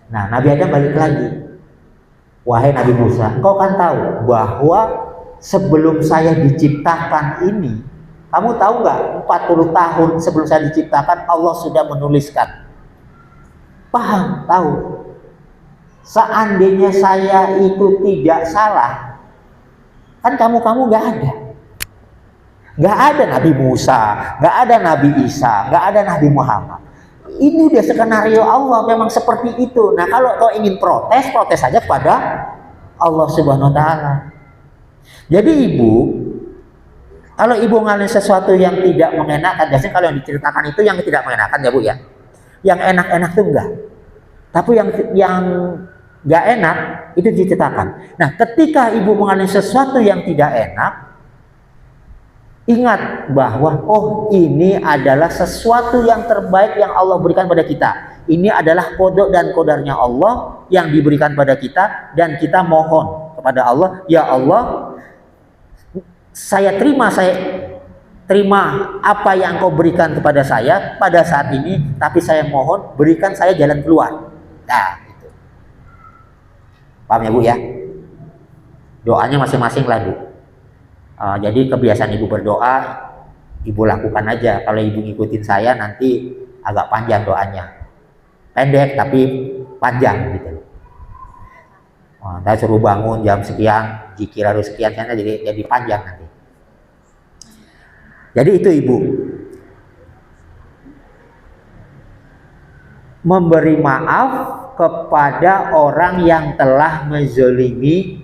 Nah, Nabi Adam balik lagi. Wahai Nabi Musa, engkau kan tahu bahwa sebelum saya diciptakan ini, kamu tahu nggak 40 tahun sebelum saya diciptakan Allah sudah menuliskan. Paham? Tahu? Seandainya saya itu tidak salah, kan kamu nggak ada. Nggak ada Nabi Musa, nggak ada Nabi Isa, nggak ada Nabi Muhammad. Ini udah skenario Allah, memang seperti itu. Nah kalau kau ingin protes saja kepada Allah Subhanahu Wa Taala. Jadi ibu, kalau ibu ngalamin sesuatu yang tidak mengenakan, biasanya kalau yang diceritakan itu yang tidak mengenakan ya Bu ya. Yang enak-enak tuh enggak. Tapi yang enggak enak itu diceritakan. Nah, ketika ibu mengalami sesuatu yang tidak enak, ingat bahwa oh ini adalah sesuatu yang terbaik yang Allah berikan pada kita. Ini adalah kodok dan kodarnya Allah yang diberikan pada kita, dan kita mohon kepada Allah, ya Allah, saya terima apa yang kau berikan kepada saya pada saat ini, tapi saya mohon berikan saya jalan keluar. Nah, gitu. Paham ya Bu ya? Doanya masing-masing lah Bu. Jadi kebiasaan Ibu berdoa, Ibu lakukan aja. Kalau Ibu ngikutin saya nanti agak panjang doanya. Pendek tapi panjang gitu. Saya suruh bangun jam sekian, zikir harus sekian, jadi panjang nanti. Jadi itu Ibu. Memberi maaf kepada orang yang telah menzolimi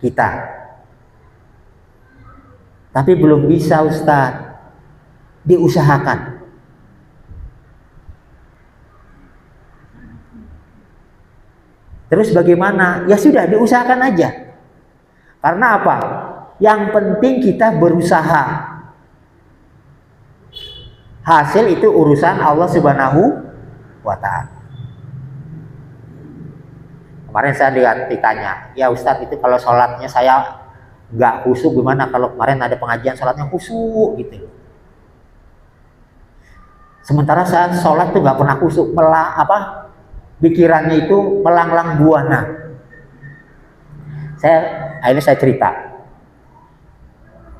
kita. Tapi belum bisa Ustaz, diusahakan. Terus bagaimana? Ya sudah, diusahakan aja. Karena apa? Yang penting kita berusaha. Hasil itu urusan Allah Subhanahu wa Ta'ala. Kemarin saya ditanya, ya Ustaz itu kalau sholatnya saya nggak khusyuk gimana? Kalau kemarin ada pengajian sholatnya khusyuk gitu. Sementara saya sholat tuh nggak pernah khusyuk, pikirannya itu melanglang buana. Akhirnya saya cerita,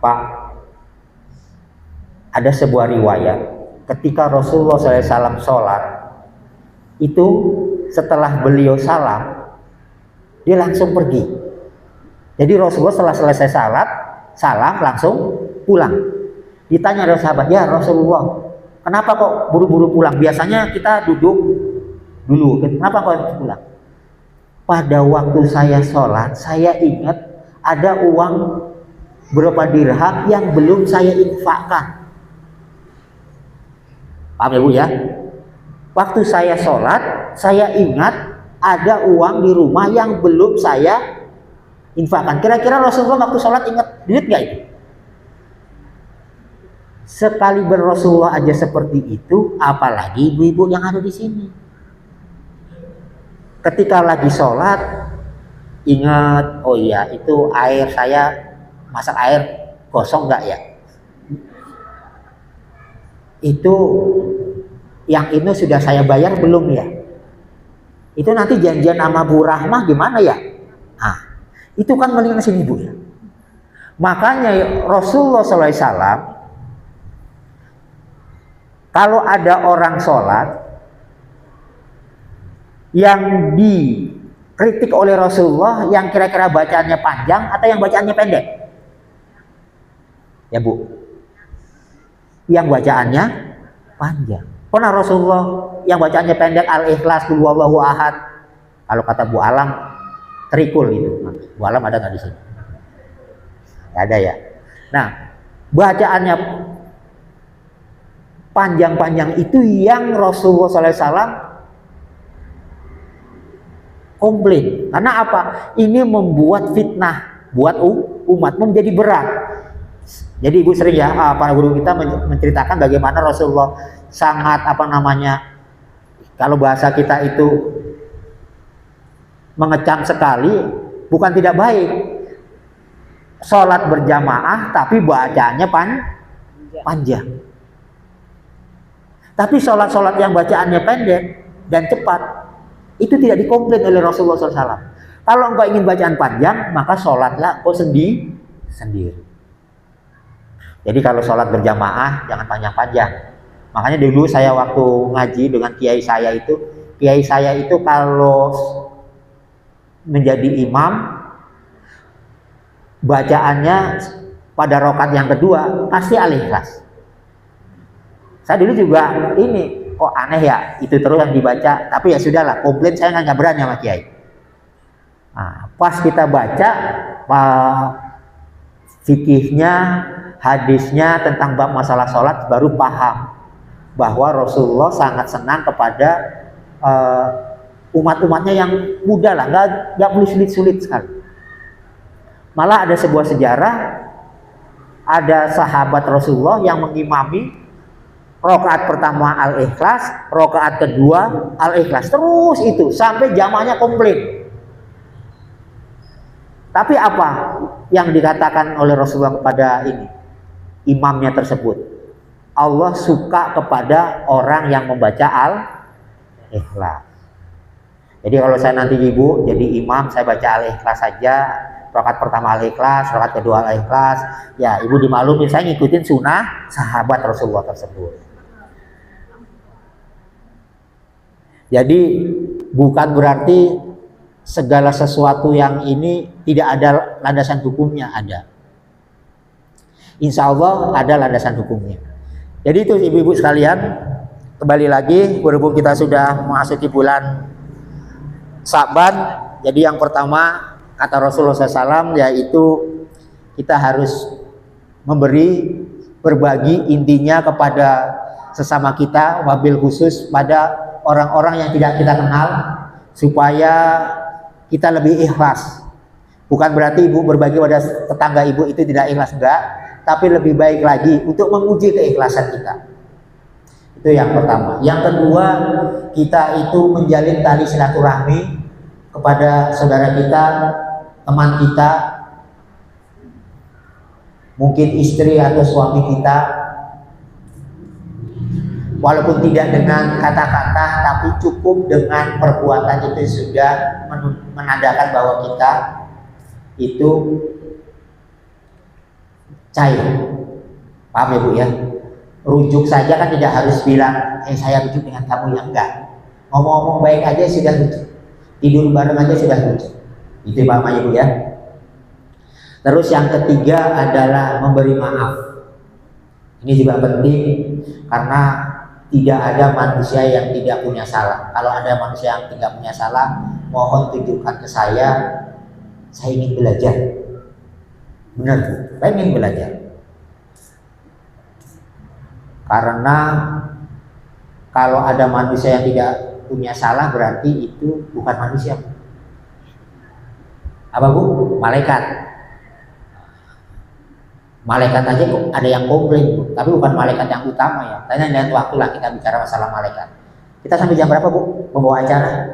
Pak, ada sebuah riwayat ketika Rasulullah SAW sholat itu setelah beliau salam dia langsung pergi. Jadi Rasulullah setelah selesai salam langsung pulang. Ditanya oleh sahabat, ya Rasulullah, kenapa kok buru-buru pulang? Biasanya kita duduk dulu, kenapa kok pulang? Pada waktu saya sholat, saya ingat ada uang berapa dirham yang belum saya infakkan. Paham ya Bu ya? Waktu saya sholat, saya ingat ada uang di rumah yang belum saya infakkan. Kira-kira Rasulullah waktu sholat ingat duit gak itu? Sekali Rasulullah aja seperti itu, apalagi ibu-ibu yang ada di sini. Ketika lagi sholat, ingat, oh iya itu air saya masak air gosong nggak ya? Itu yang ini sudah saya bayar belum ya? Itu nanti janjian sama Bu Rahmah gimana ya? Itu kan mendingan sini Bu ya. Makanya Rasulullah SAW kalau ada orang sholat yang dikritik oleh Rasulullah yang kira-kira bacaannya panjang atau yang bacaannya pendek? Ya Bu, yang bacaannya panjang. Pernah Rasulullah yang bacaannya pendek Al-Ikhlas, Qul Huwallahu Ahad. Kalau kata Bu Alam trikul gitu. Bu Alam ada nggak di sini? Nggak ada ya. Nah, bacaannya panjang-panjang itu yang Rasulullah SAW komplain. Karena apa? Ini membuat fitnah buat umat menjadi berat. Jadi Ibu sering ya, para guru kita menceritakan bagaimana Rasulullah sangat kalau bahasa kita itu mengecam sekali, bukan tidak baik. Sholat berjamaah tapi bacaannya panjang. Tapi sholat-sholat yang bacaannya pendek dan cepat itu tidak dikomplain oleh Rasulullah SAW. Kalau engkau ingin bacaan panjang, maka sholatlah engkau sendiri. Jadi kalau sholat berjamaah jangan panjang-panjang. Makanya dulu saya waktu ngaji dengan kiai saya itu kalau menjadi imam, bacaannya pada rakaat yang kedua pasti Al-Ikhlas. Saya dulu juga ini kok aneh ya, itu terus yang dibaca. Tapi ya sudahlah, komplain saya nggak berani sama kiai. Pas kita baca fikihnya, hadisnya tentang bab masalah sholat, baru paham bahwa Rasulullah sangat senang kepada umat-umatnya yang muda lah, nggak perlu sulit-sulit sekali. Malah ada sebuah sejarah, ada sahabat Rasulullah yang mengimami rakaat pertama Al-Ikhlas, rakaat kedua Al-Ikhlas, terus itu sampai jamaahnya komplit. Tapi apa yang dikatakan oleh Rasulullah kepada imamnya tersebut? Allah suka kepada orang yang membaca Al-Ikhlas. Jadi kalau saya nanti ibu jadi imam, saya baca Al-Ikhlas saja, rakaat pertama Al-Ikhlas, rakaat kedua Al-Ikhlas, ya ibu dimaklumin saya ngikutin sunnah sahabat Rasulullah tersebut. Jadi bukan berarti segala sesuatu yang ini tidak ada landasan hukumnya, ada. Insya Allah ada landasan hukumnya. Jadi itu ibu-ibu sekalian, kembali lagi berhubung kita sudah memasuki bulan Sa'ban. Jadi yang pertama kata Rasulullah SAW yaitu kita harus berbagi intinya kepada sesama kita, wabil khusus pada orang-orang yang tidak kita kenal, supaya kita lebih ikhlas. Bukan berarti ibu berbagi pada tetangga ibu itu tidak ikhlas, enggak, tapi lebih baik lagi untuk menguji keikhlasan kita. Itu yang pertama. Yang kedua, kita itu menjalin tali silaturahmi kepada saudara kita, teman kita, mungkin istri atau suami kita, walaupun tidak dengan kata-kata, tapi cukup dengan perbuatan itu sudah menandakan bahwa kita itu cair. Paham ya Bu ya? Rujuk saja kan tidak harus bilang, saya rujuk dengan kamu, yang enggak. Ngomong-ngomong baik aja sudah rujuk. Tidur bareng aja sudah rujuk. Itu paham ya Bu ya? Terus yang ketiga adalah memberi maaf. Ini juga penting karena tidak ada manusia yang tidak punya salah. Kalau ada manusia yang tidak punya salah, mohon tunjukkan ke saya ingin belajar. Benar, saya ingin belajar. Karena kalau ada manusia yang tidak punya salah berarti itu bukan manusia. Apa Bu? Malaikat. Malaikat aja ada yang komplain, tapi bukan malaikat yang utama ya. Tanya lihat waktu lah kita bicara masalah malaikat. Kita sampai jam berapa Bu membawa acara?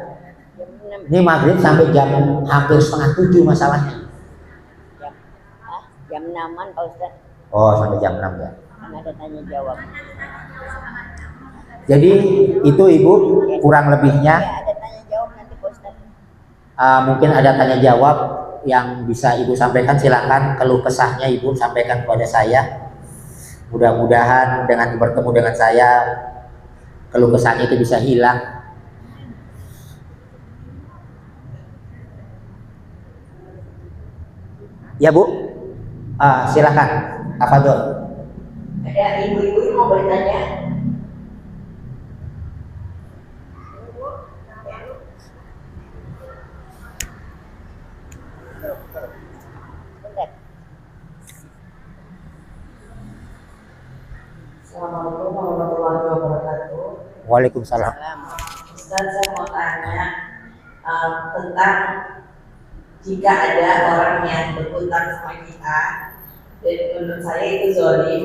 Ini maghrib sampai jam hampir 6:30 masalahnya. Jam 6-an Pak Ustaz. Oh sampai jam 6 ya. Kan ada tanya jawab. Jadi itu Ibu kurang lebihnya. Ya, ada tanya jawab nanti Pak Ustaz. Mungkin ada tanya jawab yang bisa Ibu sampaikan, silakan. Keluh kesahnya Ibu sampaikan kepada saya. Mudah-mudahan dengan bertemu dengan saya keluh kesahnya itu bisa hilang. Ya Bu, silakan. Apa tuh? Ada ibu-ibu yang mau bertanya? Bentar. Assalamualaikum warahmatullahi wabarakatuh. Waalaikumsalam. Ustaz, saya mau tanya tentang jika ada orang yang berhutang sama kita dan menurut saya itu zalim,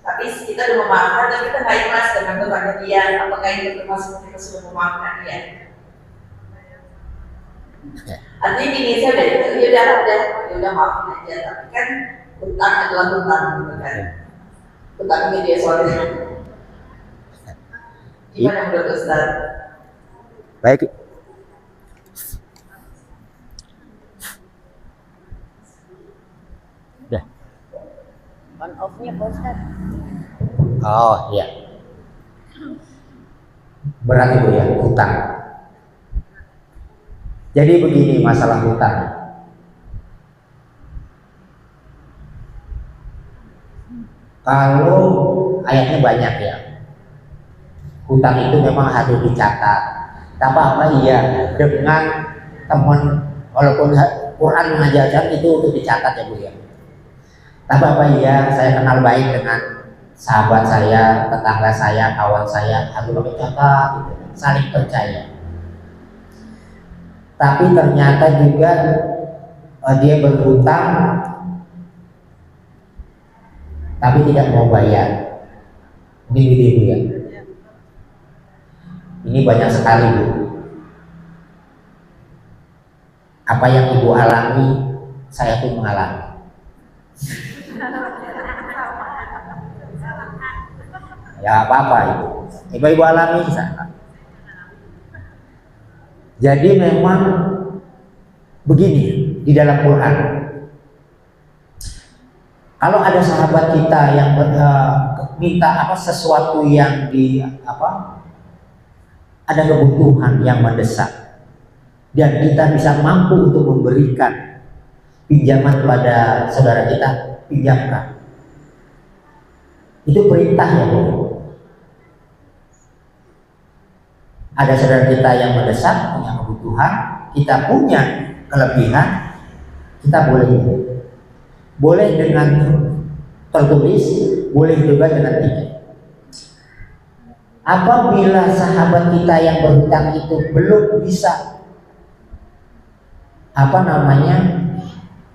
tapi kita udah memaafkan tapi kita nggak ikhlas dengan hutangnya dia, apakah itu termasuk kita sudah memaafkan dia? Artinya gini, saya udah maafin aja, tapi kan hutang adalah hutang gitu kan, hutangnya dia soalnya. Gimana menurut Ustaz? Baik. On off-nya Pak Ustaz. Oh iya. Berat Ibu ya, hutang. Jadi begini masalah hutang. Kalau ayatnya banyak ya. Hutang itu memang harus dicatat. Tapi apa iya dengan teman, walaupun Quran mengajarkan itu untuk dicatat ya Bu ya. Tapi apa iya saya kenal baik dengan sahabat saya, tetangga saya, kawan saya, harus dicatat gitu, saling percaya. Tapi ternyata juga dia berhutang tapi tidak mau bayar. Mungkin gitu Ibu ya. Ini banyak sekali Bu. Apa yang Ibu alami, saya pun mengalami. Ya apa-apa Ibu. Ibu alami sana. Jadi memang begini di dalam Quran. Kalau ada sahabat kita yang minta sesuatu yang ada kebutuhan yang mendesak dan kita bisa mampu untuk memberikan pinjaman pada saudara kita, pinjamkan. Itu perintah ya Bu. Ada saudara kita yang mendesak, punya kebutuhan, kita punya kelebihan, kita boleh dengan tertulis, boleh juga dengan tidak. Apabila sahabat kita yang berhutang itu belum bisa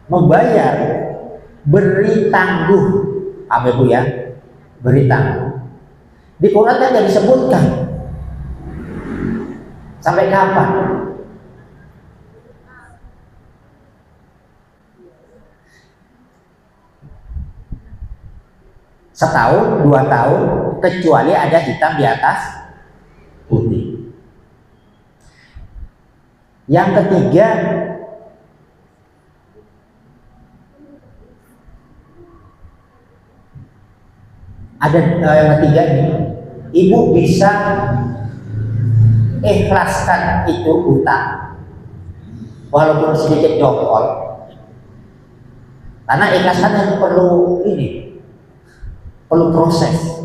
membayar, beri tangguh, apa Bu ya? Beri tangguh. Di Quran kan disebutkan sampai kapan? Setahun, 2 tahun, kecuali ada hitam di atas putih. Yang ketiga, yang ketiga ini, ibu bisa ikhlaskan itu hutang, walaupun sedikit jongkol, karena ikhlaskan itu perlu proses.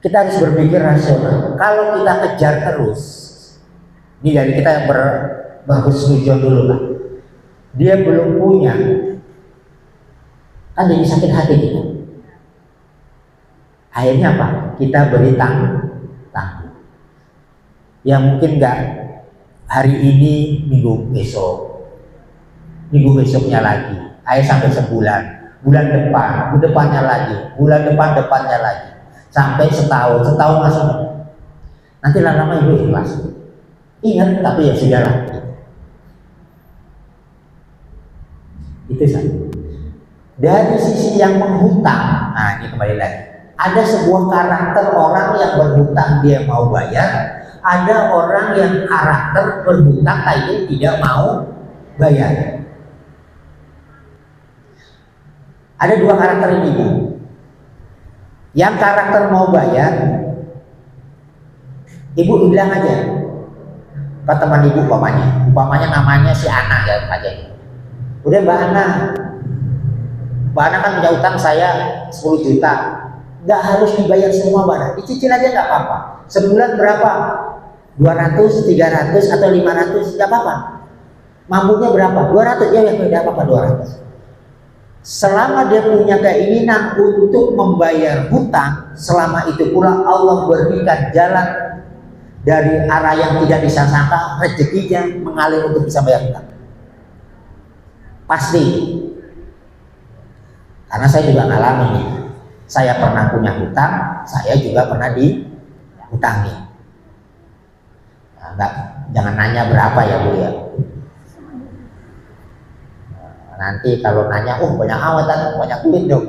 Kita harus berpikir rasional. Kalau kita kejar terus, ini dari kita yang berhusnuzon dulu lah. Dia belum punya, kan jadi sakit hati kita. Akhirnya apa? Kita beri tangguh. Yang mungkin enggak hari ini, minggu besoknya lagi. Sampai sebulan. Bulan depannya lagi, bulan depannya lagi, sampai setahun masuk. Nanti lama-lama ibu ikhlas. Ingat, tapi ya sudahlah. Itu saja. Dari sisi yang menghutang, nah ini kembali lagi. Ada sebuah karakter orang yang berhutang dia mau bayar, ada orang yang karakter berhutang tapi tidak mau bayar. Ada 2 karakter ini Bu. Yang karakter mau bayar, ibu bilang aja ke teman ibu umpamanya namanya si Ana ya aja. Udah Mbak Ana kan punya utang saya 10 juta, nggak harus dibayar semua Mbak Ana, dicicil aja nggak apa-apa. Sebulan berapa? 200, 300 atau 500 nggak apa-apa. Mampunya berapa? 200 ya nggak apa-apa 200. Selama dia punya keinginan untuk membayar hutang, selama itu pula Allah berikan jalan dari arah yang tidak disangka, rezekinya mengalir untuk bisa bayar hutang. Pasti. Karena saya juga ngalamin nih. Saya pernah punya hutang, saya juga pernah dihutangi. Nah, jangan nanya berapa ya Bu ya. Nanti kalau nanya, banyak amat, banyak duit dong.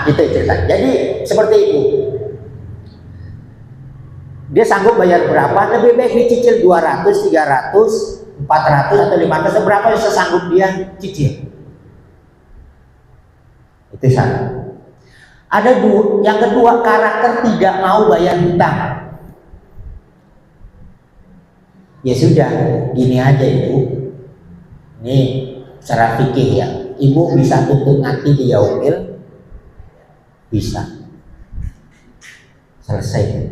Itu cerita. Jadi seperti itu. Dia sanggup bayar berapa? Lebih baik dicicil 200, 300, 400 atau 500, berapa yang sesanggup dia cicil. Itu satu. Ada yang kedua, karakter tidak mau bayar hutang. Ya sudah, gini aja Ibu. Ini secara fikih ya, ibu bisa tuntut nanti di yaumil, bisa selesai.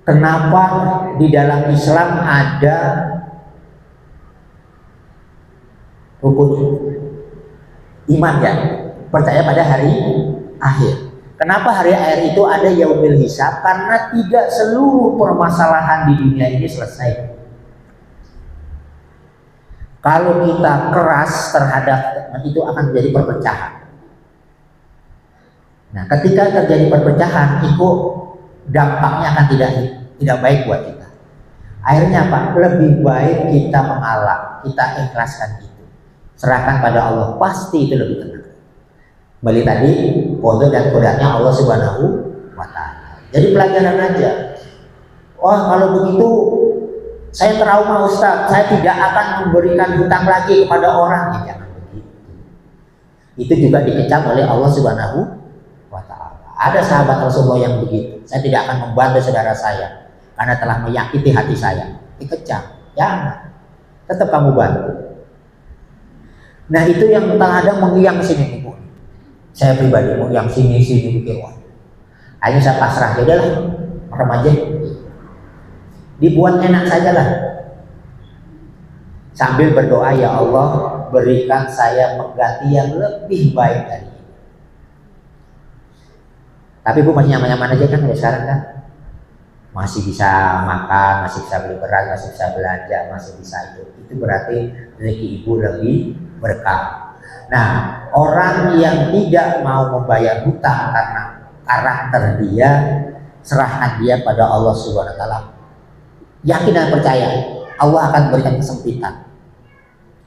Kenapa di dalam Islam ada rukun iman ya, percaya pada hari akhir? Kenapa hari akhir itu ada yaumil hisab? Karena tidak seluruh permasalahan di dunia ini selesai. Kalau kita keras terhadap itu akan menjadi perpecahan. Nah, ketika terjadi perpecahan, itu dampaknya akan tidak baik buat kita. Akhirnya apa? Lebih baik kita mengalah, kita ikhlaskan itu, serahkan pada Allah, pasti itu lebih tenang. Kembali tadi, foto dan kodanya Allah Subhanahu wa Ta'ala. Jadi pelajaran aja. Wah, kalau begitu saya trauma Ustaz, saya tidak akan memberikan hutang lagi kepada orang. Ya, jangan begitu. Itu juga dikecam oleh Allah Subhanahu wa Ta'ala. Ada sahabat Rasulullah yang begitu. Saya tidak akan membantu saudara saya karena telah menyakiti hati saya. Dikecam. Jangan. Tetap kamu bantu. Nah, itu yang kadang mengiang sini Ibu. Saya pribadi mengiang sini bikin wah. Akhirnya saya pasrah, jadilah remaja. Dibuat enak sajalah. Sambil berdoa, ya Allah, berikan saya pengganti yang lebih baik dari ini. Tapi Bu masih nyaman-nyaman aja kan sekarang kan? Masih bisa makan, masih bisa beli beras, masih bisa belanja, masih bisa itu. Itu berarti rezeki Ibu lebih berkah. Nah, orang yang tidak mau membayar hutang karena karakter dia, serahkan dia pada Allah Subhanahu wa Ta'ala. Yakin dan percaya Allah akan berikan kesempitan.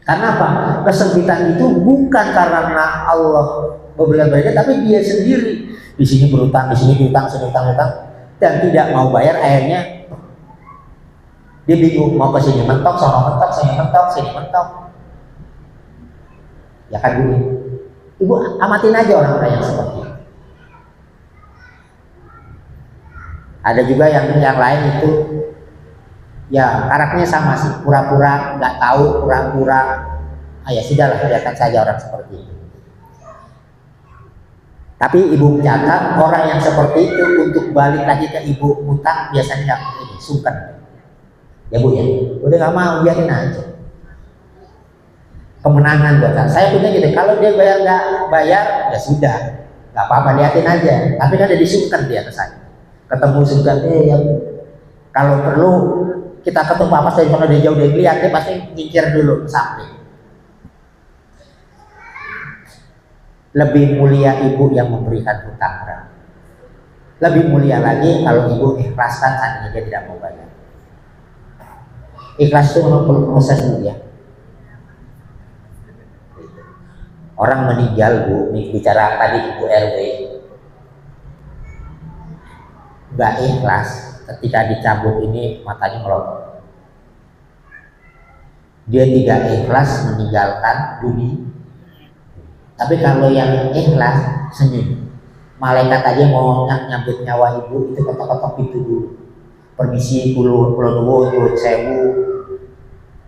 Karena apa? Kesempitan itu bukan karena Allah memberikan berkah, tapi dia sendiri di sini berutang, di sini berutang, sini utang, dan tidak mau bayar. Akhirnya dia bingung mau ke sini mentok, sono mentok, sini mentok, sini mentok. Ya kan Bu? Ibu amatin aja orang-orang yang seperti itu. Ada juga yang lain itu ya karakternya sama sih, pura-pura nggak tahu, pura-pura ya sudahlah, biarkan saja orang seperti itu. Tapi Ibu mencatat orang yang seperti itu untuk balik lagi ke Ibu utang biasanya nggak sungkan. Ya Bu ya, udah nggak mau, biarin aja. Kemenangan buat saya punya gitu. Kalau dia nggak bayar ya sudah, nggak apa-apa, liatin aja. Tapi kan ada disungkan dia ke saya. Ketemu sungkan ya. Kalau perlu kita ketemu apa saja, kalau dia jauh dari lihat dia pasti ngincer dulu ke samping. Lebih mulia Ibu yang memberikan hutang. Lebih mulia lagi kalau Ibu ikhlaskan seandainya dia tidak mau bayar. Ikhlas itu memang perlu proses dulu ya. Orang meninggal Bu, bicara tadi Ibu RW, nggak ikhlas ketika dicabut ini matanya melotot. Dia tidak ikhlas meninggalkan dunia. Tapi kalau yang ikhlas senyum. Malaikat aja mau nyambut nyawa Ibu itu ketok-ketok pintu dulu. Permisi kulo nuwun nyuwun sewu.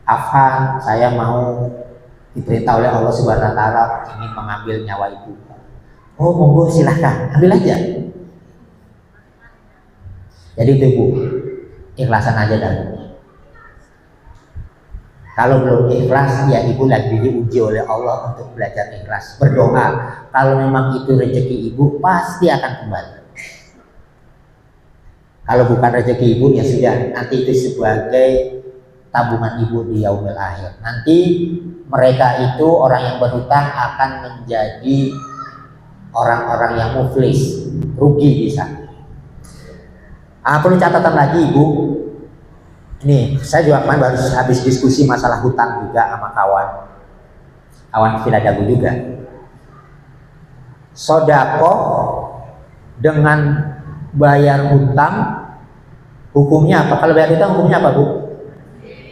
Afan, saya mau diperintah oleh Allah Subhanahu wa Ta'ala ingin mengambil nyawa Ibu. Oh monggo silahkan, ambil aja. Jadi itu Bu, ikhlasan aja dulu. Kalau belum ikhlas ya Ibu lagi diuji oleh Allah untuk belajar ikhlas. Berdoa, kalau memang itu rezeki Ibu pasti akan kembali. Kalau bukan rezeki Ibu ya sudah, nanti itu sebagai tabungan Ibu di yaumil akhir. Nanti mereka itu orang yang berhutang akan menjadi orang-orang yang muflis, rugi bisa. Perlu catatan lagi Ibu. Ini saya juga kemarin baru habis diskusi masalah hutang juga sama kawan Viladagu juga. Sodako dengan bayar hutang hukumnya apa? Kalau bayar hutang hukumnya apa Bu?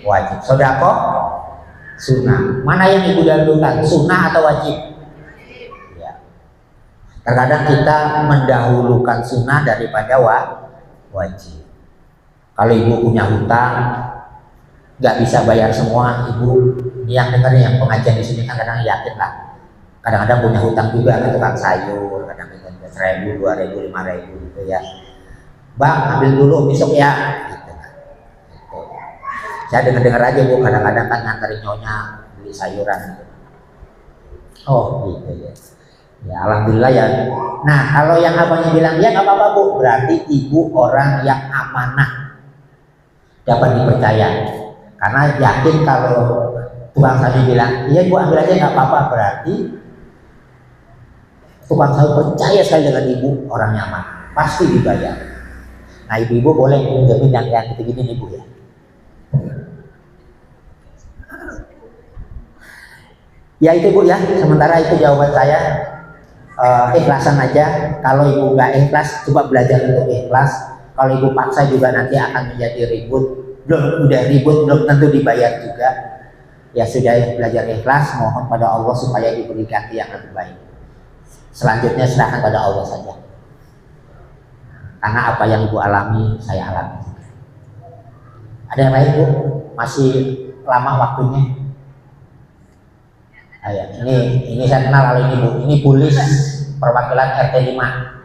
Wajib. Sodako sunnah. Mana yang Ibu dahulukan? Sunnah atau wajib? Ya. Terkadang kita mendahulukan sunnah daripada wajib. Kalau Ibu punya hutang, nggak bisa bayar semua, Ibu yang dengar yang pengajian di sini kan kadang yakin lah. Kadang-kadang punya hutang juga ke tukang sayur, kadang-kadang 1.000, 2.000, 5.000 gitu ya. Bang, ambil dulu besok ya. Gitu. Saya dengar aja Bu, kadang-kadang kan nganterin nyonya beli sayuran. Oh gitu ya. Ya alhamdulillah ya. Nah kalau yang abangnya bilang ya nggak apa-apa Bu, berarti Ibu orang yang amanah, dapat dipercaya. Karena yakin kalau tukang sayur bilang iya Ibu ambil aja nggak apa-apa, berarti tukang sayur percaya sekali dengan Ibu orang nyaman, pasti dibayar. Nah ibu-ibu boleh menjamin yang gitu-gitu nih Bu ya. Ya itu Bu ya, sementara itu jawaban saya. ikhlasan aja. Kalau ibu nggak ikhlas, coba belajar untuk ikhlas. Kalau ibu paksa juga nanti akan menjadi ribut. Udah ribut belum tentu dibayar juga. Ya sudah, belajar ikhlas, mohon pada Allah supaya diberi ganti yang lebih baik. Selanjutnya serahkan pada Allah saja. Karena apa yang ibu alami, saya alami. Ada yang lain bu? Masih lama waktunya? Ayo, ini saya kenal kalau ini bu. Ini Pulis perwakilan RT 5.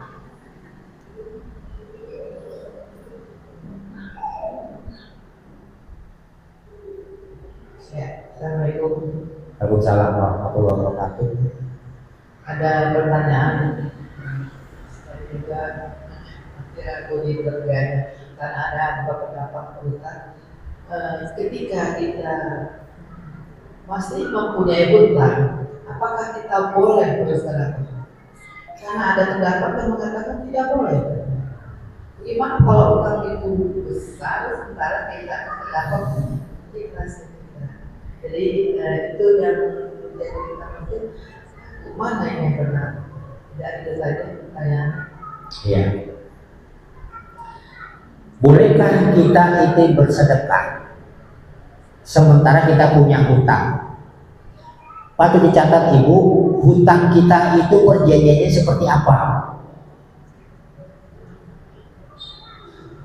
Assalamualaikum. Waalaikumsalam warahmatullahi wabarakatuh. Ada pertanyaan saya juga aku diberikan karena ada beberapa kebutuhan. Ketika kita masih mempunyai hutang, apakah kita boleh bersedekah? Karena ada pendapat yang mengatakan tidak boleh. Gimana kalau hutang itu besar sementara kita bersedekah ikhlas? Jadi itu yang menjadi kita mungkin mana yang benar? Tidak itu saja pertanyaan. Ya. Bolehkah kita itu bersedekah sementara kita punya hutang? Patut dicatat ibu, hutang kita itu perjanjiannya seperti apa?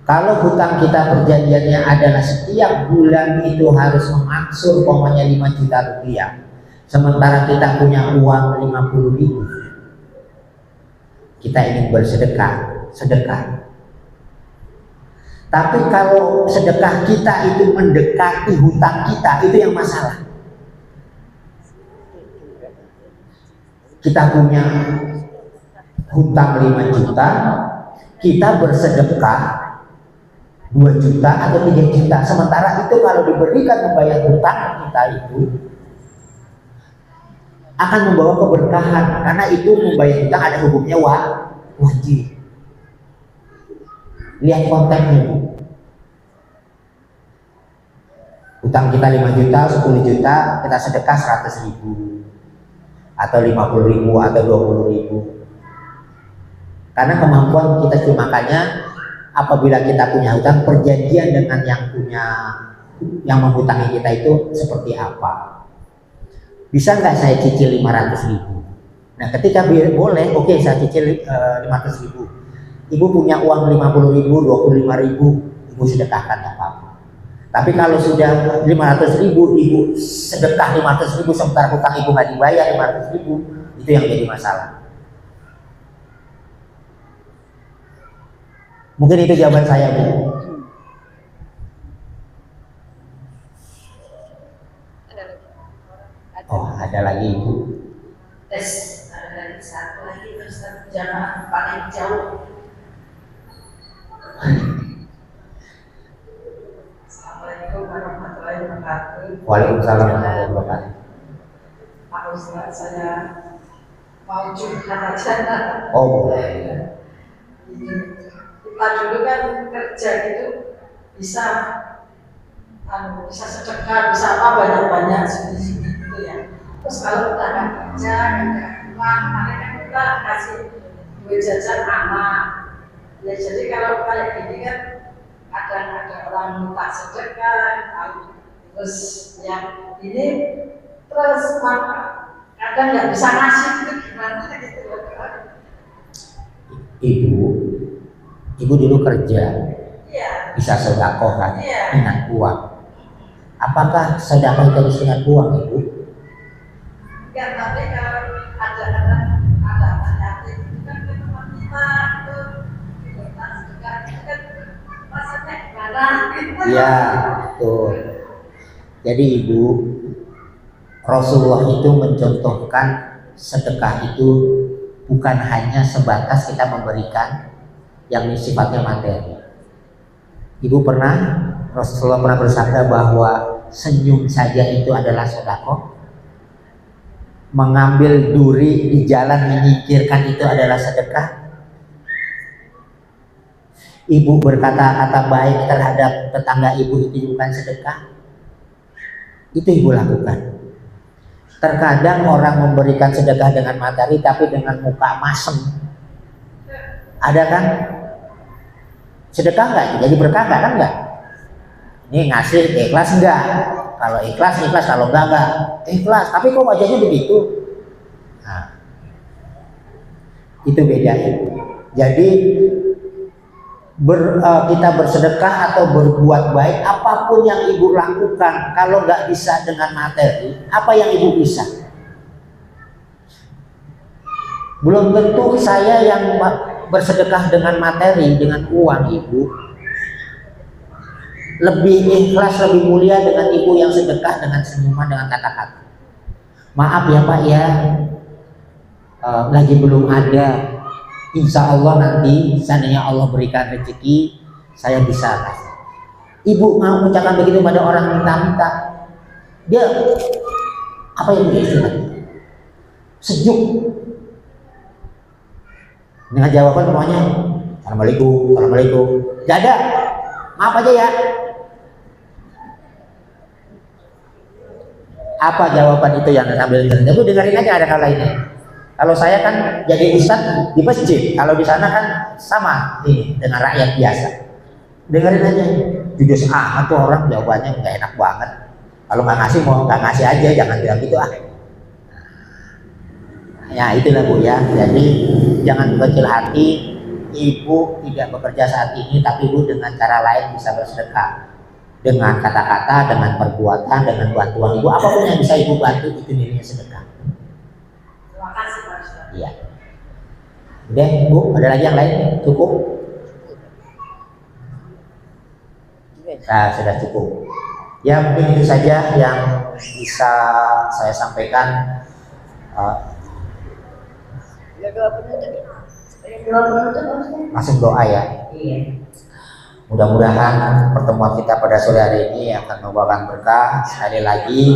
Kalau hutang kita perjanjiannya adalah setiap bulan itu harus mengangsur umpamanya 5 juta rupiah, sementara kita punya uang 50.000, kita ingin bersedekah, sedekah. Tapi kalau sedekah kita itu mendekati hutang kita, itu yang masalah. Kita punya hutang 5 juta, kita bersedekah 2 juta atau 3 juta. Sementara itu kalau diberikan membayar hutang kita itu akan membawa keberkahan, karena itu membayar hutang ada hukumnya wajib. Lihat kontennya bu. Hutang kita 5 juta, 10 juta, kita sedekah 100.000 atau 50.000 atau 20.000. Karena kemampuan kita cuma, makanya apabila kita punya hutang, perjanjian dengan yang menghutangi kita itu seperti apa? Bisa nggak saya cicil 500.000? Nah ketika boleh, oke, saya cicil 500.000. Ibu punya uang 50.000, 25.000, ibu sedekahkan nggak apa-apa. Tapi kalau sudah 500.000, ibu sedekah 500.000 sementara hutang ibu nggak dibayar 500.000, itu yang jadi masalah. Mungkin itu jawaban saya bu. Oh ada lagi ibu. Tes, ada lagi satu lagi terus jamaah paling jauh. Assalamualaikum warahmatullahi wabarakatuh. Waalaikumsalam warahmatullahi wabarakatuh. Pak Ustaz, saya mau curhat aja. Oh boleh. Kita dulu kan kerja gitu bisa sedekah, bisa apa banyak-banyak seperti itu ya. Terus kalau kita nggak kerja, nggak uang, makanya kita kasih duit jajan anak. Ya jadi kalau kayak gini kan ada orang minta sedekah, terus yang ini terus kadang nggak bisa ngasih gitu, gimana gitu. Ibu dulu kerja, Iya. bisa sedekah kan Iya. dengan uang. Apakah sedekah itu harus dengan uang ibu? Ya, tapi kalau ada anak yatim itu kan ke tempat kita itu kan maksudnya gimana? Iya, betul. Jadi ibu, Rasulullah itu mencontohkan sedekah itu bukan hanya sebatas kita memberikan yang sifatnya materi. Ibu Rasulullah pernah bersabda bahwa senyum saja itu adalah sedekah. Mengambil duri di jalan menyingkirkan itu adalah sedekah. Ibu berkata-kata baik terhadap tetangga ibu itu bukan sedekah. Itu ibu lakukan. Terkadang orang memberikan sedekah dengan materi tapi dengan muka masem. Ada kan? Sedekah enggak? Jadi berkah enggak kan enggak? Ini ngasih ikhlas enggak? Kalau ikhlas, ikhlas. Kalau enggak. Ikhlas. Tapi kok wajahnya begitu? Nah, itu beda ya. Jadi kita bersedekah atau berbuat baik, apapun yang ibu lakukan, kalau nggak bisa dengan materi, apa yang ibu bisa? Belum tentu saya yang bersedekah dengan materi, dengan uang ibu, lebih ikhlas, lebih mulia dengan ibu yang sedekah dengan senyuman, dengan kata-kata. Maaf ya Pak ya, lagi belum ada. Insya Allah nanti seandainya Allah berikan rezeki, saya bisa kasih. Ibu mau ucapkan begitu pada orang minta-minta, dia apa yang dia istilahnya? Sejuk. Dengan jawaban semuanya, Assalamualaikum, Assalamualaikum. Gak ada, maaf aja ya. Apa jawaban itu yang sambil ibu dengerin aja, ada hal lainnya. Kalau saya kan jadi ustadz di masjid, kalau di sana kan sama ini dengan rakyat biasa. Dengerin aja, jujur amat tuh orang jawabannya nggak enak banget. Kalau nggak ngasih mau nggak ngasih aja, jangan bilang gitu ah. Ya itulah Bu ya. Jadi jangan kecil hati, ibu tidak bekerja saat ini, tapi ibu dengan cara lain bisa bersedekah. Dengan kata-kata, dengan perbuatan, dengan bantuan ibu, apapun yang bisa ibu bantu itu nilainya sedekah. Terima kasih Pak Ustaz. Iya. Udah Bu, ada lagi yang lain? Cukup? Nah, sudah cukup. Ya mungkin itu saja yang bisa saya sampaikan. Langsung doa ya. Iya. Mudah-mudahan pertemuan kita pada sore hari ini akan membawakan berkah. Sekali lagi,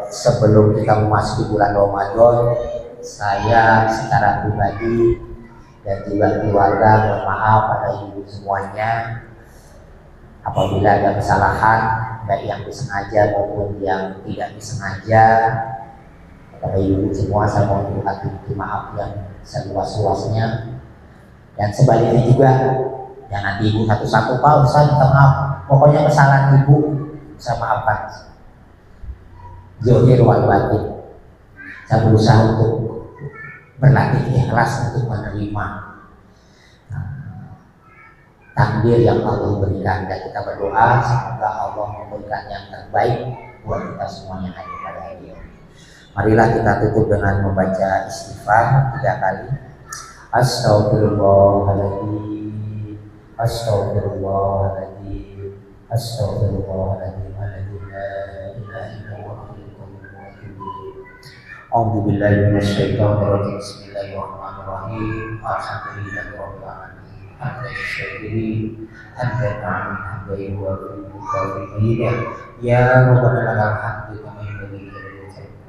sebelum kita memasuki bulan Ramadan, saya secara pribadi dan juga keluarga mohon maaf pada ibu semuanya apabila ada kesalahan baik yang disengaja maupun yang tidak disengaja. Kepada ibu semua saya mohon maaf yang seluas-luasnya. Dan sebaliknya juga, yang nanti ibu satu-satu, Pak Ustaz minta maaf, pokoknya kesalahan ibu saya maafkan. Zahir wal batin, saya berusaha untuk berlatih ikhlas untuk menerima takdir yang Allah berikan, dan kita berdoa semoga Allah memberikan yang terbaik buat kita semuanya pada hari ini. Marilah kita tutup dengan membaca istighfar 3 kali. Astaghfirullahaladzim, Astaghfirullahaladzim, Astaghfirullahaladzim, la ilaha illallah. A'udzu billahi minasyaitonir rajim. Bismillahirrahmanirrahim. Alhamdulillahirabbil alamin. Hamdan syakirin, hamdan amin, hamdan wa bihamdihi. Ya rabbana lakal hamdu kama yanbaghi li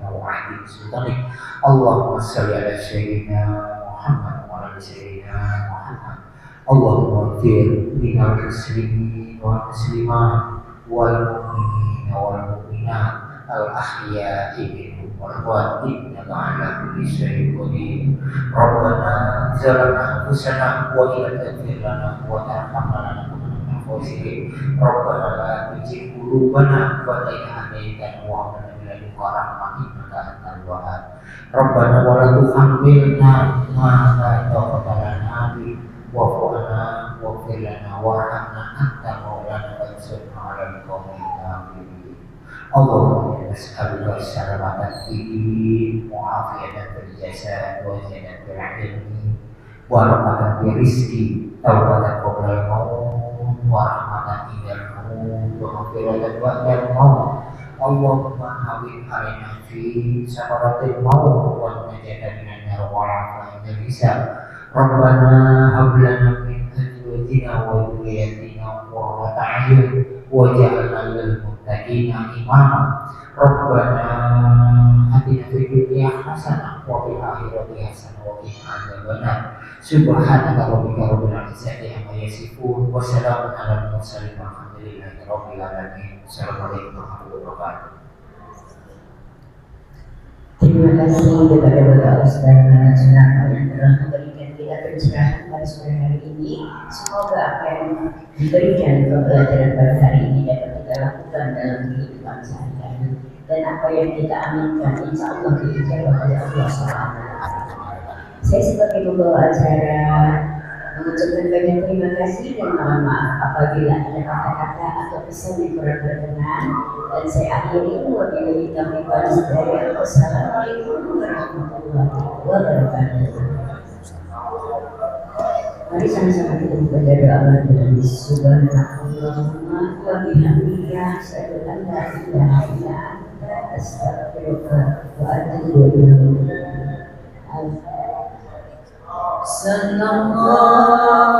wajhika sultanik. Allahumma shalli ala sayyidina Muhammad wa ala sayyidina Muhammad. Allahumma ighfir lil muslimin wal muslimat wal mu'minina wal mu'minat al ahya'i minhum wal amwat innaka 'ala kulli syai'in qadir. Rabbana zalamna anfusana wa illam taghfir lana wa tarhamna lanakunanna minal khasirin. Rabbana la tuzigh qulubana ba'da idh hadaytana wa hab lana min ladunka rahmah innaka antal wahhab. Rabbana wa la tuhammilna ma la taqata lana bihi wa'fu 'anna waghfir lana warhamna anta maulana fansurna 'alal qaumil kafirin. Allahumma nas'aluka salamatan fid mu'afiyatan fil jasad wa ziyadatan fil 'ilmi wa rahmatan fil rizqi tawbatan qabla al-maut wa rahmatan indal maut wa maghfiratan ba'dal maut. Allahumma hawwin 'alaina fi sakaratil maut wa najatan minan nar wa 'afwan min hisab. Rabbana hab lana min azwajina wa dhurriyyatina qurrata a'yun waj'alna lil muttaqina imama. Rabbana atina fid dunya hasanah wa fil akhirati hasanah wa qina adzabannar. Subhanaka rabbika rabbil izzati amma yasifun wa salamun alal mursalin walhamdulillahi rabbil alamin. Assalamualaikum warahmatullahi wabarakatuh. Terima kasih kepada Bapak Ustaz Sunarno yang telah memberikan kita pencerahan pada sore hari ini. Semoga apa yang diberikan pembelajaran pada hari ini dapat kita lakukan dalam kehidupan sehari-hari, dan apa yang kita aminkan insya Allah diijabah oleh Allah SWT. Saya sebagai pembawa acara mengucapkan banyak terima kasih dan mohon maaf apabila ada kata-kata atau pesan yang kurang berkenan, dan saya akhiri wabillahi taufiq wal hidayah. Wassalamualaikum warahmatullahi wabarakatuh. Mari sama-sama kita membaca doa majelis. Subhanallahumma wa bihamdihi asyhadu an la ilaha illa anta astaghfiruka wa atubu ilaik. Sallallahu